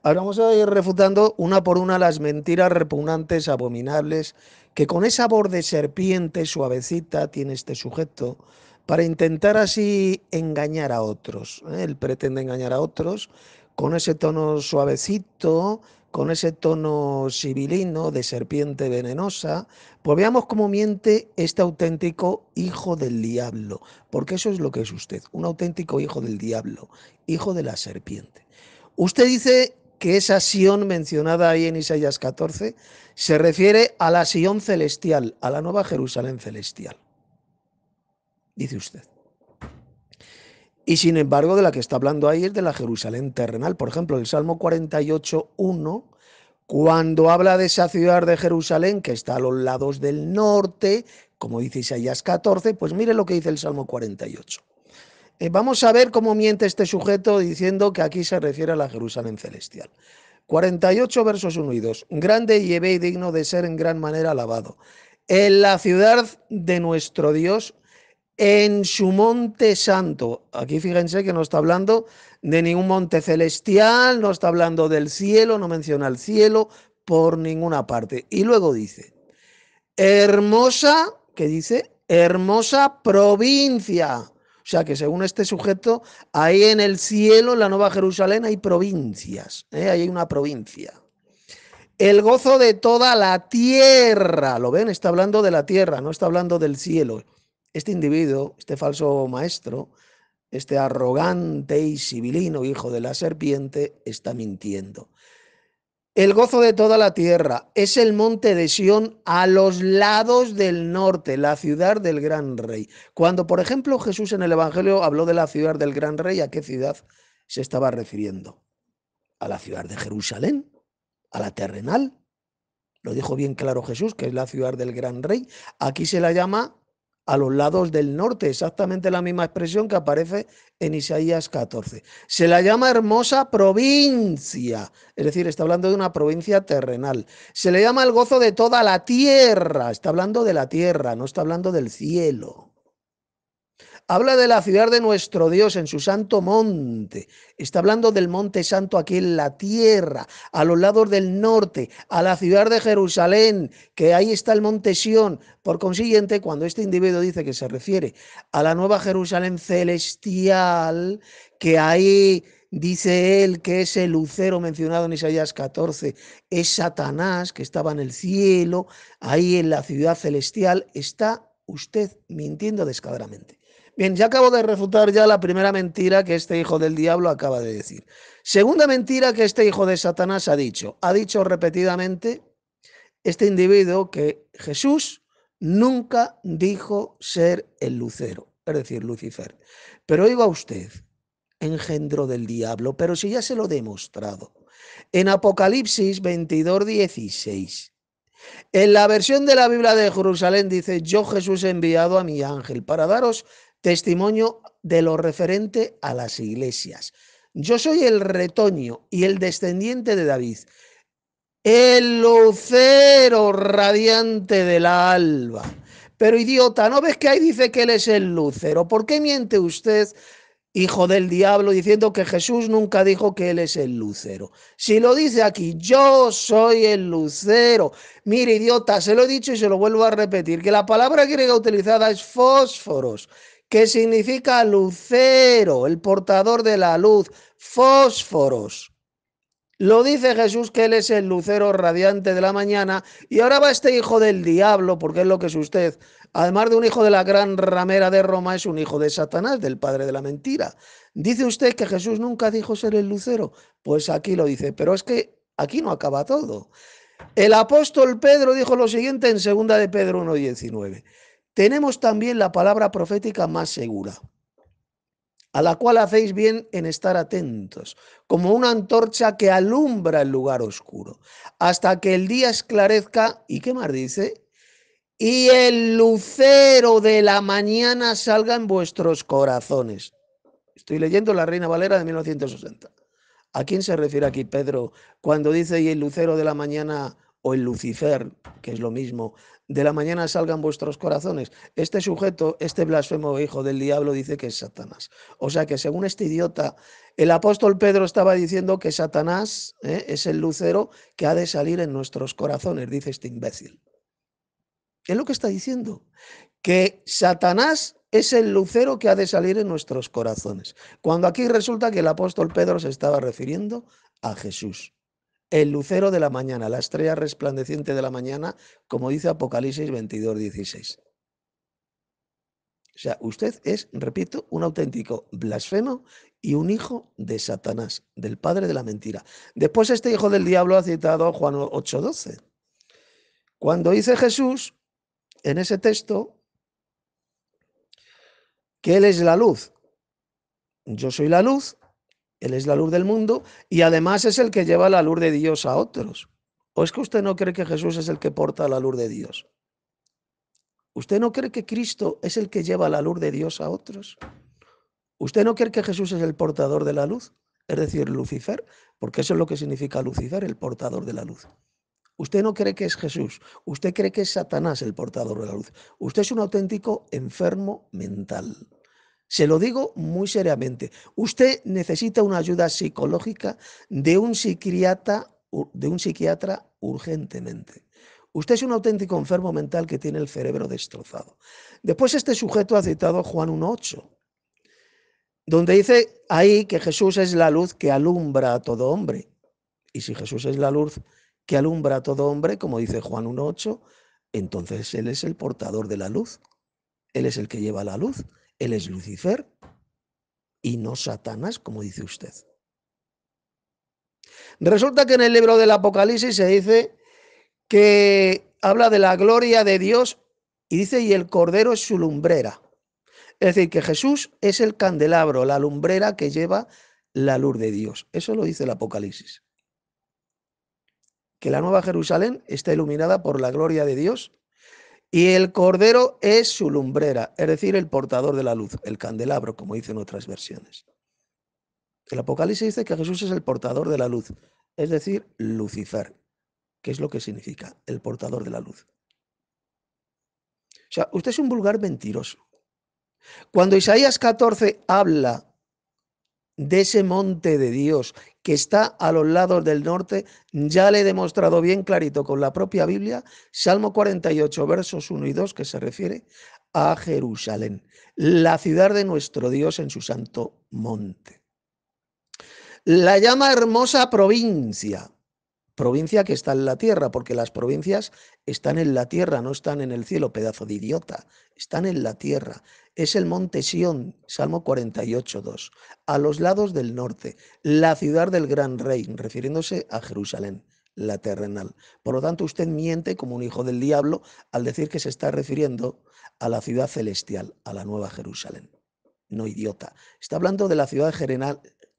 Ahora vamos a ir refutando una por una las mentiras repugnantes, abominables, que con esa voz de serpiente suavecita tiene este sujeto para intentar así engañar a otros. Él pretende engañar a otros con ese tono suavecito, con ese tono sibilino de serpiente venenosa. Pues veamos cómo miente este auténtico hijo del diablo, porque eso es lo que es usted, un auténtico hijo del diablo, hijo de la serpiente. Usted dice que esa Sión mencionada ahí en Isaías 14 se refiere a la Sión celestial, a la nueva Jerusalén celestial, dice usted. Y sin embargo, de la que está hablando ahí es de la Jerusalén terrenal. Por ejemplo, el Salmo 48:1, cuando habla de esa ciudad de Jerusalén que está a los lados del norte, como dice Isaías 14, pues mire lo que dice el Salmo 48. Vamos a ver cómo miente este sujeto diciendo que aquí se refiere a la Jerusalén celestial. 48 versos 1 y 2. Grande y y digno de ser en gran manera alabado. En la ciudad de nuestro Dios, en su monte santo. Aquí fíjense que no está hablando de ningún monte celestial, no está hablando del cielo, no menciona el cielo por ninguna parte. Y luego dice, hermosa, ¿qué dice? Hermosa provincia. O sea que según este sujeto, ahí en el cielo, en la Nueva Jerusalén, hay provincias. Ahí hay una provincia. El gozo de toda la tierra. ¿Lo ven? Está hablando de la tierra, no está hablando del cielo. Este individuo, este falso maestro, este arrogante y sibilino hijo de la serpiente, está mintiendo. El gozo de toda la tierra es el monte de Sión a los lados del norte, la ciudad del gran rey. Cuando, por ejemplo, Jesús en el Evangelio habló de la ciudad del gran rey, ¿a qué ciudad se estaba refiriendo? A la ciudad de Jerusalén, a la terrenal. Lo dijo bien claro Jesús, que es la ciudad del gran rey. Aquí se la llama a los lados del norte, exactamente la misma expresión que aparece en Isaías 14. Se la llama hermosa provincia, es decir, está hablando de una provincia terrenal. Se le llama el gozo de toda la tierra, está hablando de la tierra, no está hablando del cielo. Habla de la ciudad de nuestro Dios en su santo monte. Está hablando del monte santo aquí en la tierra, a los lados del norte, a la ciudad de Jerusalén, que ahí está el monte Sión. Por consiguiente, cuando este individuo dice que se refiere a la nueva Jerusalén celestial, que ahí dice él que ese lucero mencionado en Isaías 14 es Satanás, que estaba en el cielo, ahí en la ciudad celestial, está usted mintiendo descaradamente. Bien, ya acabo de refutar ya la primera mentira que este hijo del diablo acaba de decir. Segunda mentira que este hijo de Satanás ha dicho. Ha dicho repetidamente este individuo que Jesús nunca dijo ser el lucero, es decir, Lucifer. Pero oiga usted, engendro del diablo, pero si ya se lo he demostrado. En Apocalipsis 22:16. En la versión de la Biblia de Jerusalén dice, yo Jesús he enviado a mi ángel para daros testimonio de lo referente a las iglesias. Yo soy el retoño y el descendiente de David, el lucero radiante del alba. Pero idiota, ¿no ves que ahí dice que él es el lucero? ¿Por qué miente usted, hijo del diablo, diciendo que Jesús nunca dijo que él es el lucero? Si lo dice aquí, yo soy el lucero. Mire, idiota, se lo he dicho y se lo vuelvo a repetir, que la palabra griega utilizada es fósforos, que significa lucero, el portador de la luz, fósforos. Lo dice Jesús que Él es el lucero radiante de la mañana y ahora va este hijo del diablo, porque es lo que es usted. Además de un hijo de la gran ramera de Roma, es un hijo de Satanás, del padre de la mentira. Dice usted que Jesús nunca dijo ser el lucero. Pues aquí lo dice, pero es que aquí no acaba todo. El apóstol Pedro dijo lo siguiente en 2 de Pedro 1:19. Tenemos también la palabra profética más segura, a la cual hacéis bien en estar atentos, como una antorcha que alumbra el lugar oscuro, hasta que el día esclarezca, ¿y qué más dice? Y el lucero de la mañana salga en vuestros corazones. Estoy leyendo la Reina Valera de 1960. ¿A quién se refiere aquí Pedro cuando dice y el lucero de la mañana o el Lucifer, que es lo mismo, de la mañana salgan vuestros corazones? Este sujeto, este blasfemo hijo del diablo, dice que es Satanás. O sea que según este idiota, el apóstol Pedro estaba diciendo que Satanás es el lucero que ha de salir en nuestros corazones, dice este imbécil. Es lo que está diciendo, que Satanás es el lucero que ha de salir en nuestros corazones. Cuando aquí resulta que el apóstol Pedro se estaba refiriendo a Jesús, el lucero de la mañana, la estrella resplandeciente de la mañana, como dice Apocalipsis 22:16. O sea, usted es, repito, un auténtico blasfemo y un hijo de Satanás, del padre de la mentira. Después este hijo del diablo ha citado Juan 8:12. Cuando dice Jesús, en ese texto, que Él es la luz. Yo soy la luz, Él es la luz del mundo y además es el que lleva la luz de Dios a otros. ¿O es que usted no cree que Jesús es el que porta la luz de Dios? ¿Usted no cree que Cristo es el que lleva la luz de Dios a otros? ¿Usted no cree que Jesús es el portador de la luz? Es decir, Lucifer, porque eso es lo que significa Lucifer, el portador de la luz. Usted no cree que es Jesús, usted cree que es Satanás el portador de la luz. Usted es un auténtico enfermo mental. Se lo digo muy seriamente. Usted necesita una ayuda psicológica de un psiquiatra urgentemente. Usted es un auténtico enfermo mental que tiene el cerebro destrozado. Después este sujeto ha citado Juan 1:8, donde dice ahí que Jesús es la luz que alumbra a todo hombre. Y si Jesús es la luz que alumbra a todo hombre, como dice Juan 1:8, entonces Él es el portador de la luz. Él es el que lleva la luz. Él es Lucifer y no Satanás, como dice usted. Resulta que en el libro del Apocalipsis se dice que habla de la gloria de Dios y dice, y el Cordero es su lumbrera. Es decir, que Jesús es el candelabro, la lumbrera que lleva la luz de Dios. Eso lo dice el Apocalipsis. Que la Nueva Jerusalén está iluminada por la gloria de Dios y el Cordero es su lumbrera, es decir, el portador de la luz, el candelabro, como dicen otras versiones. El Apocalipsis dice que Jesús es el portador de la luz, es decir, Lucifer, que es lo que significa, el portador de la luz. O sea, usted es un vulgar mentiroso. Cuando Isaías 14 habla de ese monte de Dios que está a los lados del norte, ya le he demostrado bien clarito con la propia Biblia, Salmo 48, versos 1 y 2, que se refiere a Jerusalén, la ciudad de nuestro Dios en su santo monte. La llama hermosa provincia, provincia que está en la tierra, porque las provincias están en la tierra, no están en el cielo, pedazo de idiota, están en la tierra. Es el monte Sión, Salmo 48:2, a los lados del norte, la ciudad del gran rey, refiriéndose a Jerusalén, la terrenal. Por lo tanto, usted miente como un hijo del diablo al decir que se está refiriendo a la ciudad celestial, a la nueva Jerusalén. No, idiota. Está hablando de la ciudad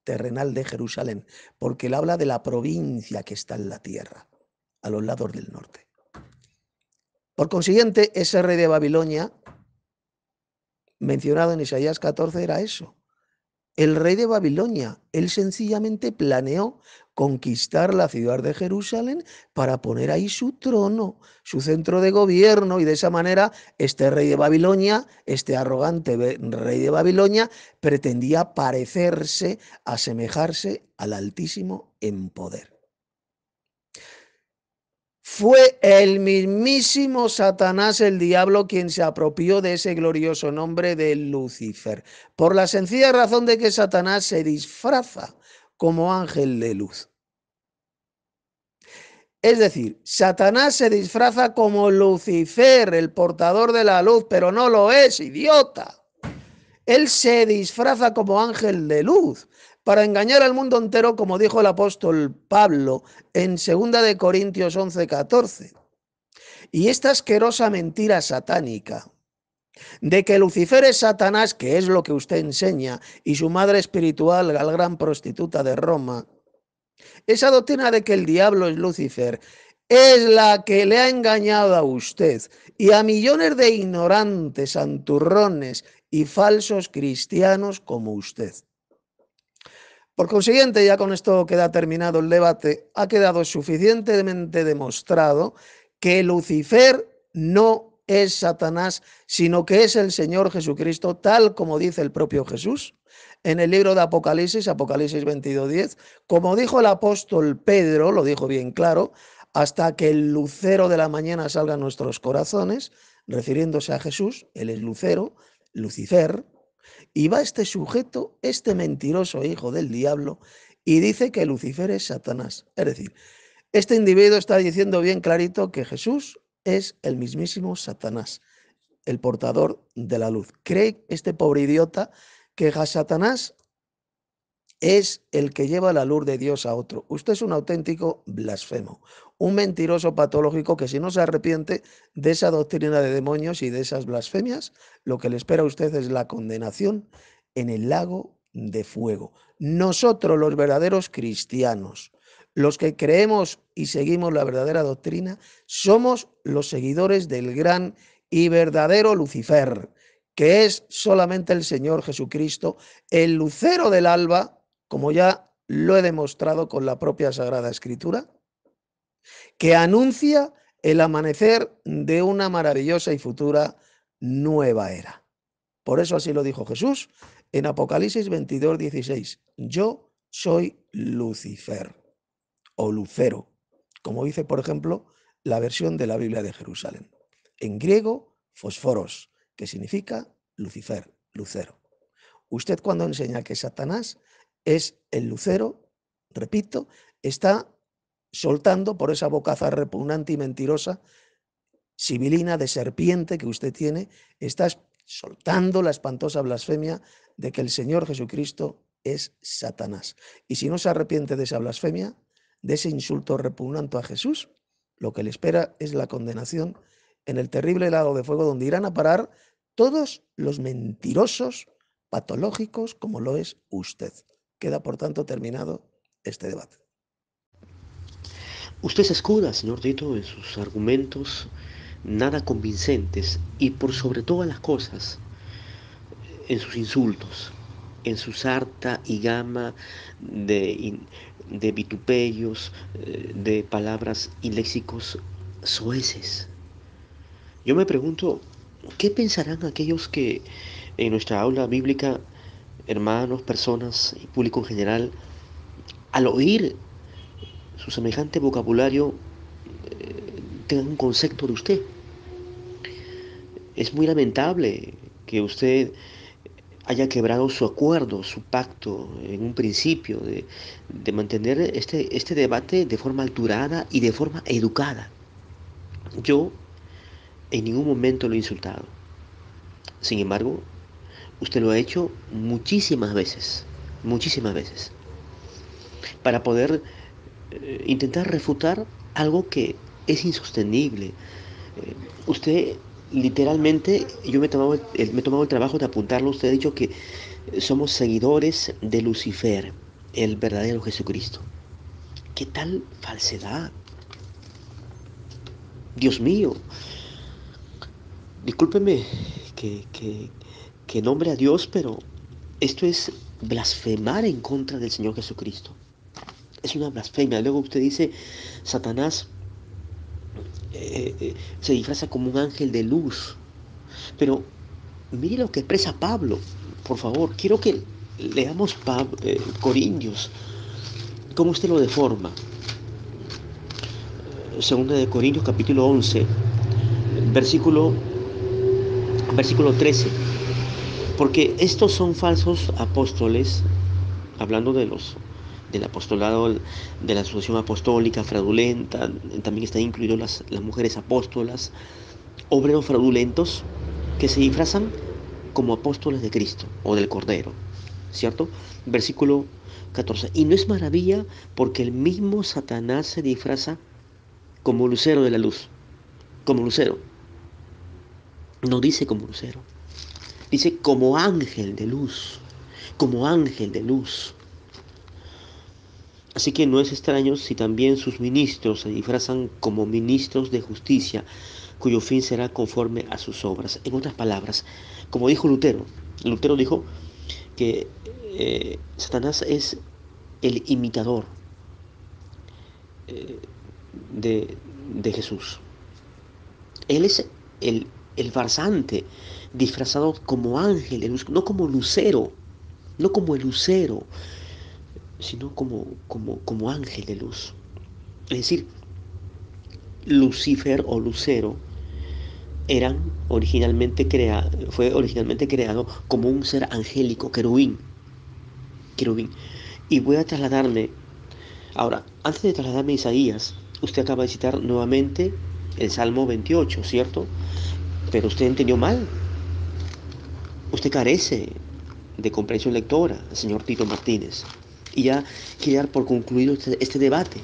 terrenal de Jerusalén, porque él habla de la provincia que está en la tierra, a los lados del norte. Por consiguiente, ese rey de Babilonia, mencionado en Isaías 14, era eso. El rey de Babilonia, él sencillamente planeó conquistar la ciudad de Jerusalén para poner ahí su trono, su centro de gobierno, y de esa manera este rey de Babilonia, este arrogante rey de Babilonia, pretendía parecerse, asemejarse al Altísimo en poder. Fue el mismísimo Satanás, el diablo, quien se apropió de ese glorioso nombre de Lucifer, por la sencilla razón de que Satanás se disfraza como ángel de luz. Es decir, Satanás se disfraza como Lucifer, el portador de la luz, pero no lo es, idiota. Él se disfraza como ángel de luz para engañar al mundo entero, como dijo el apóstol Pablo en 2 de Corintios 11:14. Y esta asquerosa mentira satánica de que Lucifer es Satanás, que es lo que usted enseña, y su madre espiritual, la gran prostituta de Roma, esa doctrina de que el diablo es Lucifer, es la que le ha engañado a usted y a millones de ignorantes, santurrones y falsos cristianos como usted. Por consiguiente, ya con esto queda terminado el debate, ha quedado suficientemente demostrado que Lucifer no es Satanás, sino que es el Señor Jesucristo, tal como dice el propio Jesús en el libro de Apocalipsis, Apocalipsis 22:10, como dijo el apóstol Pedro, lo dijo bien claro, hasta que el lucero de la mañana salga en nuestros corazones, refiriéndose a Jesús, él es lucero, Lucifer, y va este sujeto, este mentiroso hijo del diablo, y dice que Lucifer es Satanás. Es decir, este individuo está diciendo bien clarito que Jesús es el mismísimo Satanás, el portador de la luz. Cree este pobre idiota que Satanás es el que lleva la luz de Dios a otro. Usted es un auténtico blasfemo, un mentiroso patológico que si no se arrepiente de esa doctrina de demonios y de esas blasfemias, lo que le espera a usted es la condenación en el lago de fuego. Nosotros, los verdaderos cristianos, los que creemos y seguimos la verdadera doctrina, somos los seguidores del gran y verdadero Lucifer, que es solamente el Señor Jesucristo, el lucero del alba, como ya lo he demostrado con la propia Sagrada Escritura, que anuncia el amanecer de una maravillosa y futura nueva era. Por eso así lo dijo Jesús en Apocalipsis 22:16. Yo soy Lucifer o Lucero, como dice, por ejemplo, la versión de la Biblia de Jerusalén. En griego, fosforos, que significa Lucifer, lucero. Usted cuando enseña que Satanás es el lucero, repito, está soltando por esa bocaza repugnante y mentirosa, sibilina de serpiente que usted tiene, está soltando la espantosa blasfemia de que el Señor Jesucristo es Satanás. Y si no se arrepiente de esa blasfemia, de ese insulto repugnante a Jesús, lo que le espera es la condenación en el terrible lago de fuego donde irán a parar todos los mentirosos patológicos como lo es usted. Queda, por tanto, terminado este debate. Usted se escuda, señor Tito, en sus argumentos nada convincentes y por sobre todas las cosas, en sus insultos, en su sarta y gama de vituperios, de palabras y léxicos soeces. Yo me pregunto, ¿qué pensarán aquellos que en nuestra aula bíblica, hermanos, personas y público en general, al oír su semejante vocabulario, tengan un concepto de usted? Es muy lamentable que usted haya quebrado su acuerdo, su pacto en un principio de mantener este debate de forma alturada y de forma educada. Yo en ningún momento lo he insultado. Sin embargo, usted lo ha hecho muchísimas veces, para poder intentar refutar algo que es insostenible. Usted literalmente, yo me he tomado el trabajo de apuntarlo, usted ha dicho que somos seguidores de Lucifer, el verdadero Jesucristo. ¿Qué tal falsedad? Dios mío, discúlpeme que nombre a Dios, pero esto es blasfemar en contra del Señor Jesucristo. Es una blasfemia. Luego usted dice, Satanás se disfraza como un ángel de luz. Pero mire lo que expresa Pablo, por favor. Quiero que leamos Corintios, cómo usted lo deforma. Segunda de Corintios capítulo 11, versículo 13. Porque estos son falsos apóstoles, hablando de del apostolado, de la asociación apostólica fraudulenta, también están incluidos las mujeres apóstolas, obreros fraudulentos que se disfrazan como apóstoles de Cristo o del Cordero, ¿cierto? Versículo 14. Y no es maravilla porque el mismo Satanás se disfraza como lucero de la luz, como lucero. No dice como lucero, dice como ángel de luz, como ángel de luz. Así que no es extraño si también sus ministros se disfrazan como ministros de justicia, cuyo fin será conforme a sus obras. En otras palabras, como dijo Lutero, Lutero dijo que Satanás es el imitador eh, de, de Jesús. Él es el, el farsante disfrazado como ángel de luz, no como lucero, no como el lucero, sino como ángel de luz. Es decir, Lucifer o Lucero fue originalmente creado como un ser angélico, querubín, querubín. Y voy a trasladarme, ahora, antes de trasladarme a Isaías, usted acaba de citar nuevamente el Salmo 28, ¿cierto? Pero usted entendió mal. Usted carece de comprensión lectora, señor Tito Martínez. Y ya quiere dar por concluido este debate,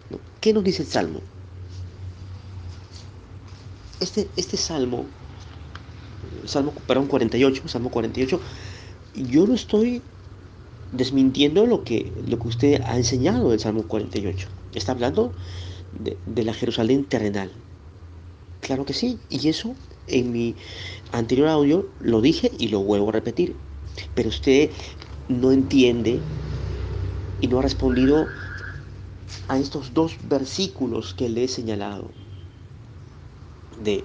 ¿no? ¿Qué nos dice el Salmo? Este Salmo, perdón, 48, Salmo 48, yo no estoy desmintiendo lo que usted ha enseñado del Salmo 48. Está hablando de la Jerusalén terrenal. Claro que sí, y eso en mi anterior audio lo dije y lo vuelvo a repetir. Pero usted no entiende y no ha respondido a estos dos versículos que le he señalado de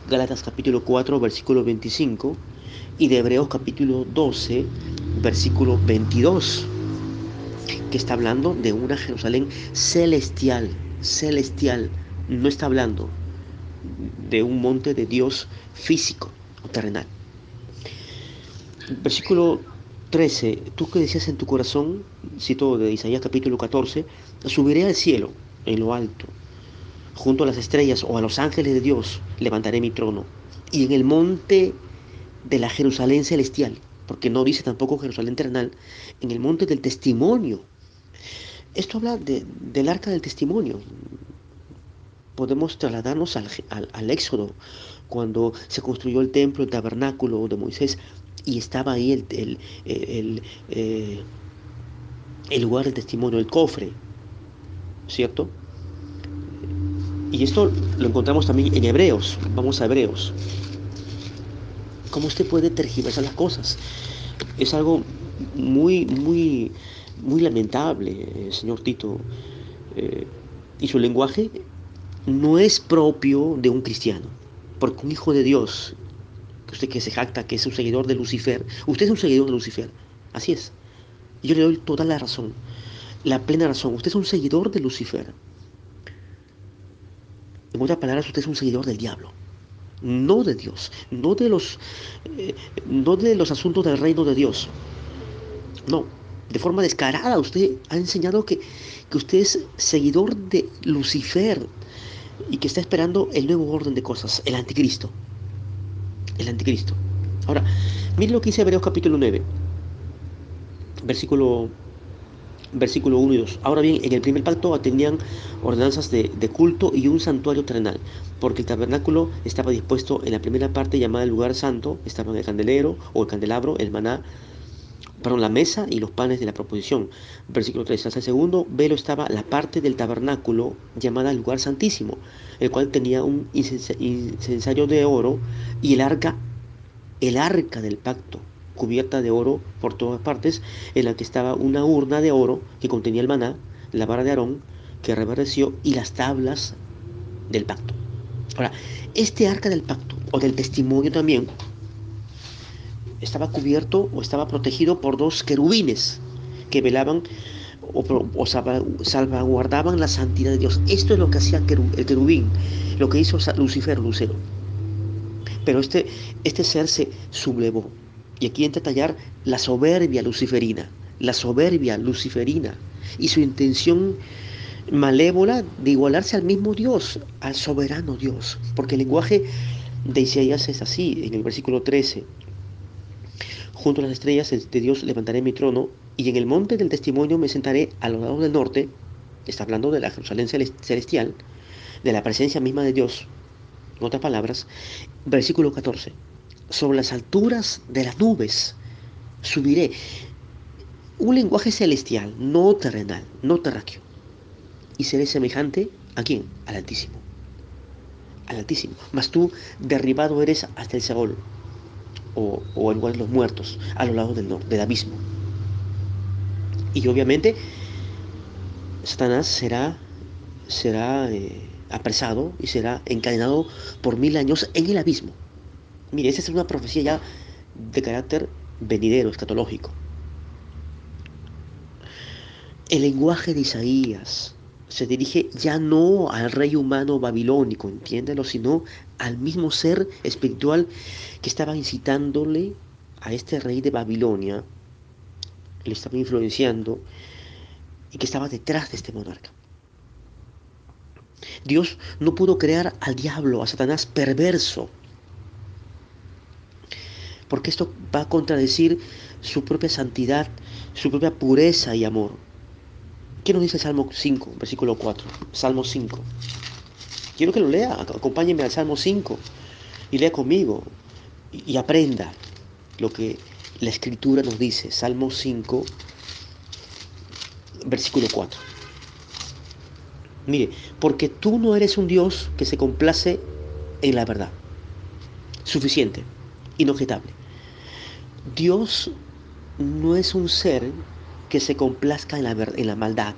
Gálatas capítulo 4 versículo 25 y de Hebreos capítulo 12 versículo 22, que está hablando de una Jerusalén celestial, celestial. No está hablando de un monte de Dios físico o terrenal. Versículo 13, tú que decías en tu corazón, cito de Isaías capítulo 14, subiré al cielo en lo alto, junto a las estrellas o a los ángeles de Dios, levantaré mi trono. Y en el monte de la Jerusalén celestial, porque no dice tampoco Jerusalén terrenal, en el monte del testimonio. Esto habla del arca del testimonio. Podemos trasladarnos al Éxodo, cuando se construyó el templo, el tabernáculo de Moisés, y estaba ahí el, eh, el lugar del testimonio, el cofre, ¿cierto? Y esto lo encontramos también en Hebreos. Vamos a Hebreos. ¿Cómo usted puede tergiversar las cosas? Es algo muy, muy, muy lamentable, señor Tito. Eh, y su lenguaje no es propio de un cristiano. Porque un hijo de Dios, que usted que se jacta que es un seguidor de Lucifer, usted es un seguidor de Lucifer. Así es. Yo le doy toda la razón, la plena razón. Usted es un seguidor de Lucifer. En otras palabras, usted es un seguidor del diablo, no de Dios, eh, no de los asuntos del reino de Dios. No, de forma descarada usted ha enseñado que usted es seguidor de Lucifer y que está esperando el nuevo orden de cosas, el anticristo. El anticristo. Ahora, mire lo que dice Hebreos capítulo 9, versículo versículo 1 y 2. Ahora bien, en el primer pacto tenían ordenanzas de culto y un santuario terrenal, porque el tabernáculo estaba dispuesto en la primera parte llamada el lugar santo, estaban el candelero o el candelabro, el maná, perdón, la mesa y los panes de la proposición. Versículo 3. Hasta el segundo velo estaba la parte del tabernáculo llamada el lugar santísimo, el cual tenía un incensario de oro y el arca del pacto, cubierta de oro por todas partes, en la que estaba una urna de oro que contenía el maná, la vara de Aarón, que reverdeció, y las tablas del pacto. Ahora, este arca del pacto, o del testimonio también, estaba cubierto o estaba protegido por dos querubines que velaban o salvaguardaban la santidad de Dios. Esto es lo que hacía el querubín, lo que hizo Lucifer, Lucero. Pero este ser se sublevó. Y aquí entra a tallar la soberbia luciferina. la soberbia luciferina y su intención malévola de igualarse al mismo Dios, al soberano Dios. Porque el lenguaje de Isaías es así, en el versículo 13. Junto a las estrellas de Dios levantaré mi trono, y en el monte del testimonio me sentaré a los lados del norte. Está hablando de la Jerusalén celestial, de la presencia misma de Dios. En otras palabras, versículo 14. Sobre las alturas de las nubes subiré. Un lenguaje celestial, no terrenal, no terráqueo. Y seré semejante ¿a quién? Al Altísimo. Al Altísimo. Mas tú derribado eres hasta el Seol, o el lugar de los muertos, a los lados del abismo. Y obviamente Satanás será apresado y será encadenado por 1000 años en el abismo. Mire, esa es una profecía ya de carácter venidero, escatológico. El lenguaje de Isaías se dirige ya no al rey humano babilónico, entiéndelo, sino al mismo ser espiritual que estaba incitándole a este rey de Babilonia, le estaba influenciando y que estaba detrás de este monarca. Dios no pudo crear al diablo, a Satanás perverso, porque esto va a contradecir su propia santidad, su propia pureza y amor. ¿Qué nos dice el Salmo 5, versículo 4? Salmo 5. Quiero que lo lea, acompáñenme al Salmo 5 y lea conmigo y aprenda lo que la Escritura nos dice. Salmo 5, versículo 4. Mire, porque tú no eres un Dios que se complace en la verdad. Suficiente, inobjetable. Dios no es un ser que se complazca en la maldad.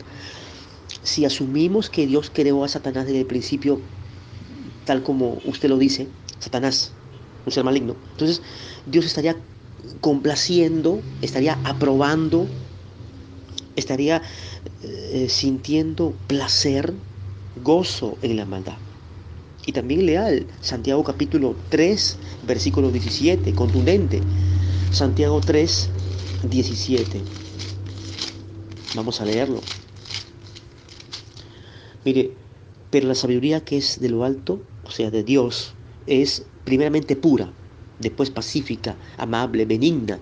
Si asumimos que Dios creó a Satanás desde el principio, tal como usted lo dice, Satanás, un ser maligno, entonces Dios estaría complaciendo, estaría aprobando, estaría sintiendo placer, gozo en la maldad. Y también lea el Santiago capítulo 3, versículo 17, contundente. Santiago 3, 17. Vamos a leerlo. Mire, pero la sabiduría que es de lo alto, o sea, de Dios, es primeramente pura, después pacífica, amable, benigna.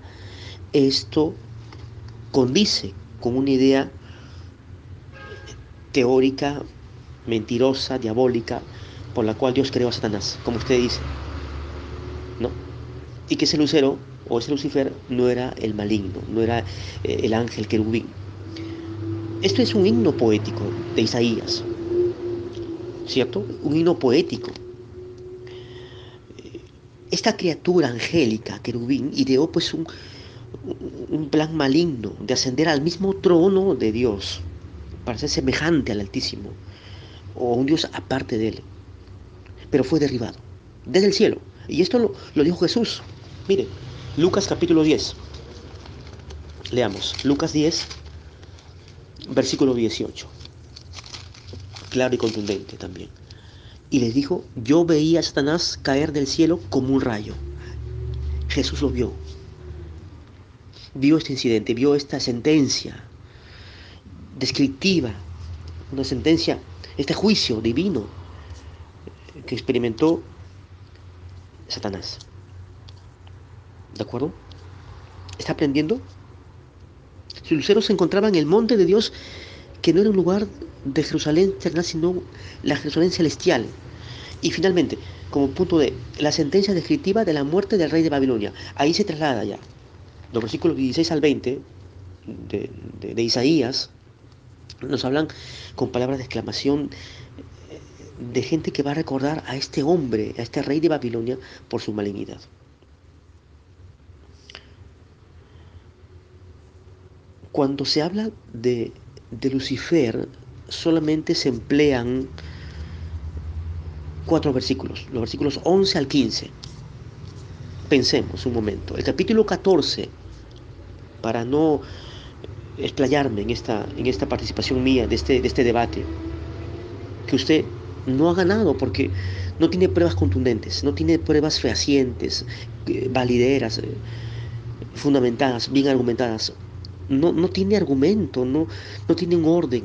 Esto condice con una idea teórica, mentirosa, diabólica, por la cual Dios creó a Satanás, como usted dice, ¿no? Y que ese lucero, o ese Lucifer, no era el maligno, no era el ángel querubín. Esto es un himno poético de Isaías, ¿cierto? Un himno poético. Esta criatura angélica, querubín, ideó pues un plan maligno de ascender al mismo trono de Dios, para ser semejante al Altísimo, o un Dios aparte de él. Pero fue derribado desde el cielo. Y esto lo dijo Jesús. Mire, Lucas capítulo 10. Leamos, Lucas 10, versículo 18. Claro y contundente también. Y les dijo, yo veía a Satanás caer del cielo como un rayo. Jesús lo vio. Vio este incidente, vio esta sentencia descriptiva, una sentencia, este juicio divino que experimentó Satanás. ¿De acuerdo? ¿Está aprendiendo? Su lucero se encontraba en el monte de Dios, que no era un lugar de Jerusalén terrenal, sino la Jerusalén celestial. Y finalmente, como punto de la sentencia descriptiva de la muerte del rey de Babilonia. Ahí se traslada ya. Los versículos 16 al 20 de Isaías nos hablan con palabras de exclamación de gente que va a recordar a este hombre, a este rey de Babilonia, por su malignidad. Cuando se habla de Lucifer, solamente se emplean 4 versículos, los versículos 11 al 15. Pensemos un momento. El capítulo 14, para no explayarme en esta participación mía de este debate, que usted no ha ganado porque no tiene pruebas contundentes, no tiene pruebas fehacientes, valideras, fundamentadas, bien argumentadas. no tiene argumento, no tiene un orden,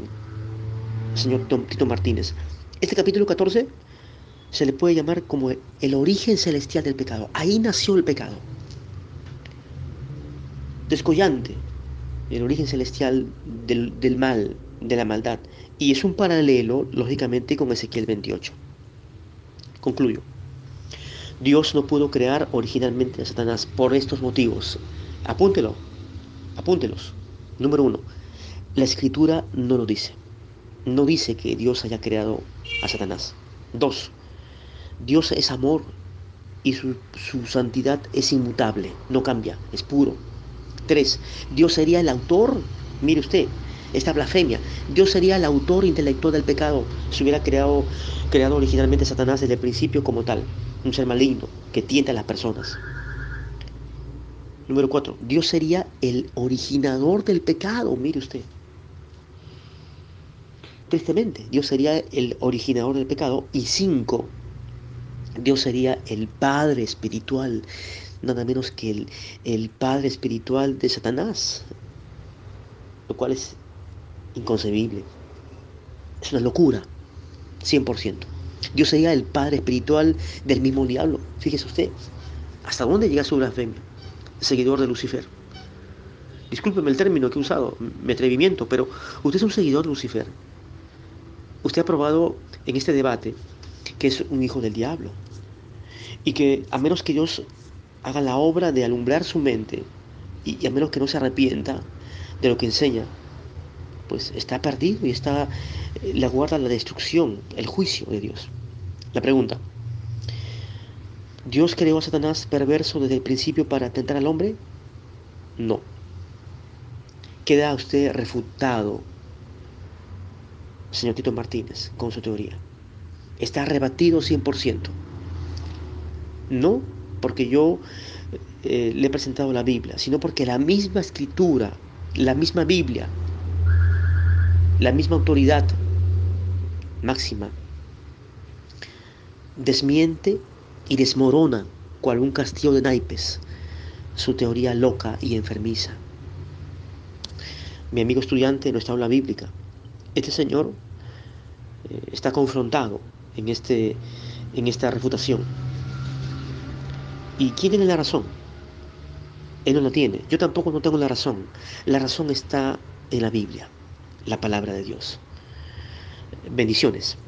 señor Tito Martínez. Este capítulo 14 se le puede llamar como el origen celestial del pecado. Ahí nació el pecado. Descollante, el origen celestial del mal, de la maldad. Y es un paralelo, lógicamente, con Ezequiel 28. Concluyo. Dios no pudo crear originalmente a Satanás por estos motivos. Apúntelo, apúntelos. Número uno, la escritura no lo dice. No dice que Dios haya creado a Satanás. Dos, Dios es amor y su santidad es inmutable, no cambia, es puro. Tres, Dios sería el autor, mire usted, esta blasfemia, Dios sería el autor intelectual del pecado si hubiera creado originalmente a Satanás desde el principio como tal, un ser maligno que tienta a las personas. Número cuatro, Dios sería el originador del pecado, mire usted. Tristemente, Dios sería el originador del pecado. Y cinco, Dios sería el padre espiritual, nada menos que el padre espiritual de Satanás, lo cual es inconcebible. Es una locura, 100%. Dios sería el padre espiritual del mismo diablo. Fíjese usted, ¿hasta dónde llega su blasfemia? Seguidor de Lucifer. Discúlpeme el término que he usado, mi atrevimiento, pero usted es un seguidor de Lucifer. Usted ha probado en este debate que es un hijo del diablo y que a menos que Dios haga la obra de alumbrar su mente y a menos que no se arrepienta de lo que enseña, pues está perdido y le aguarda la destrucción, el juicio de Dios. La pregunta, ¿Dios creó a Satanás perverso desde el principio para tentar al hombre? No. Queda usted refutado, señor Tito Martínez, con su teoría. Está rebatido 100%. No porque yo le he presentado la Biblia, sino porque la misma escritura, la misma Biblia, la misma autoridad máxima desmiente y desmorona, cual un castillo de naipes, su teoría loca y enfermiza. Mi amigo estudiante de nuestra aula bíblica, este señor está confrontado en esta refutación. ¿Y quién tiene la razón? Él no la tiene. Yo tampoco no tengo la razón. La razón está en la Biblia, la palabra de Dios. Bendiciones.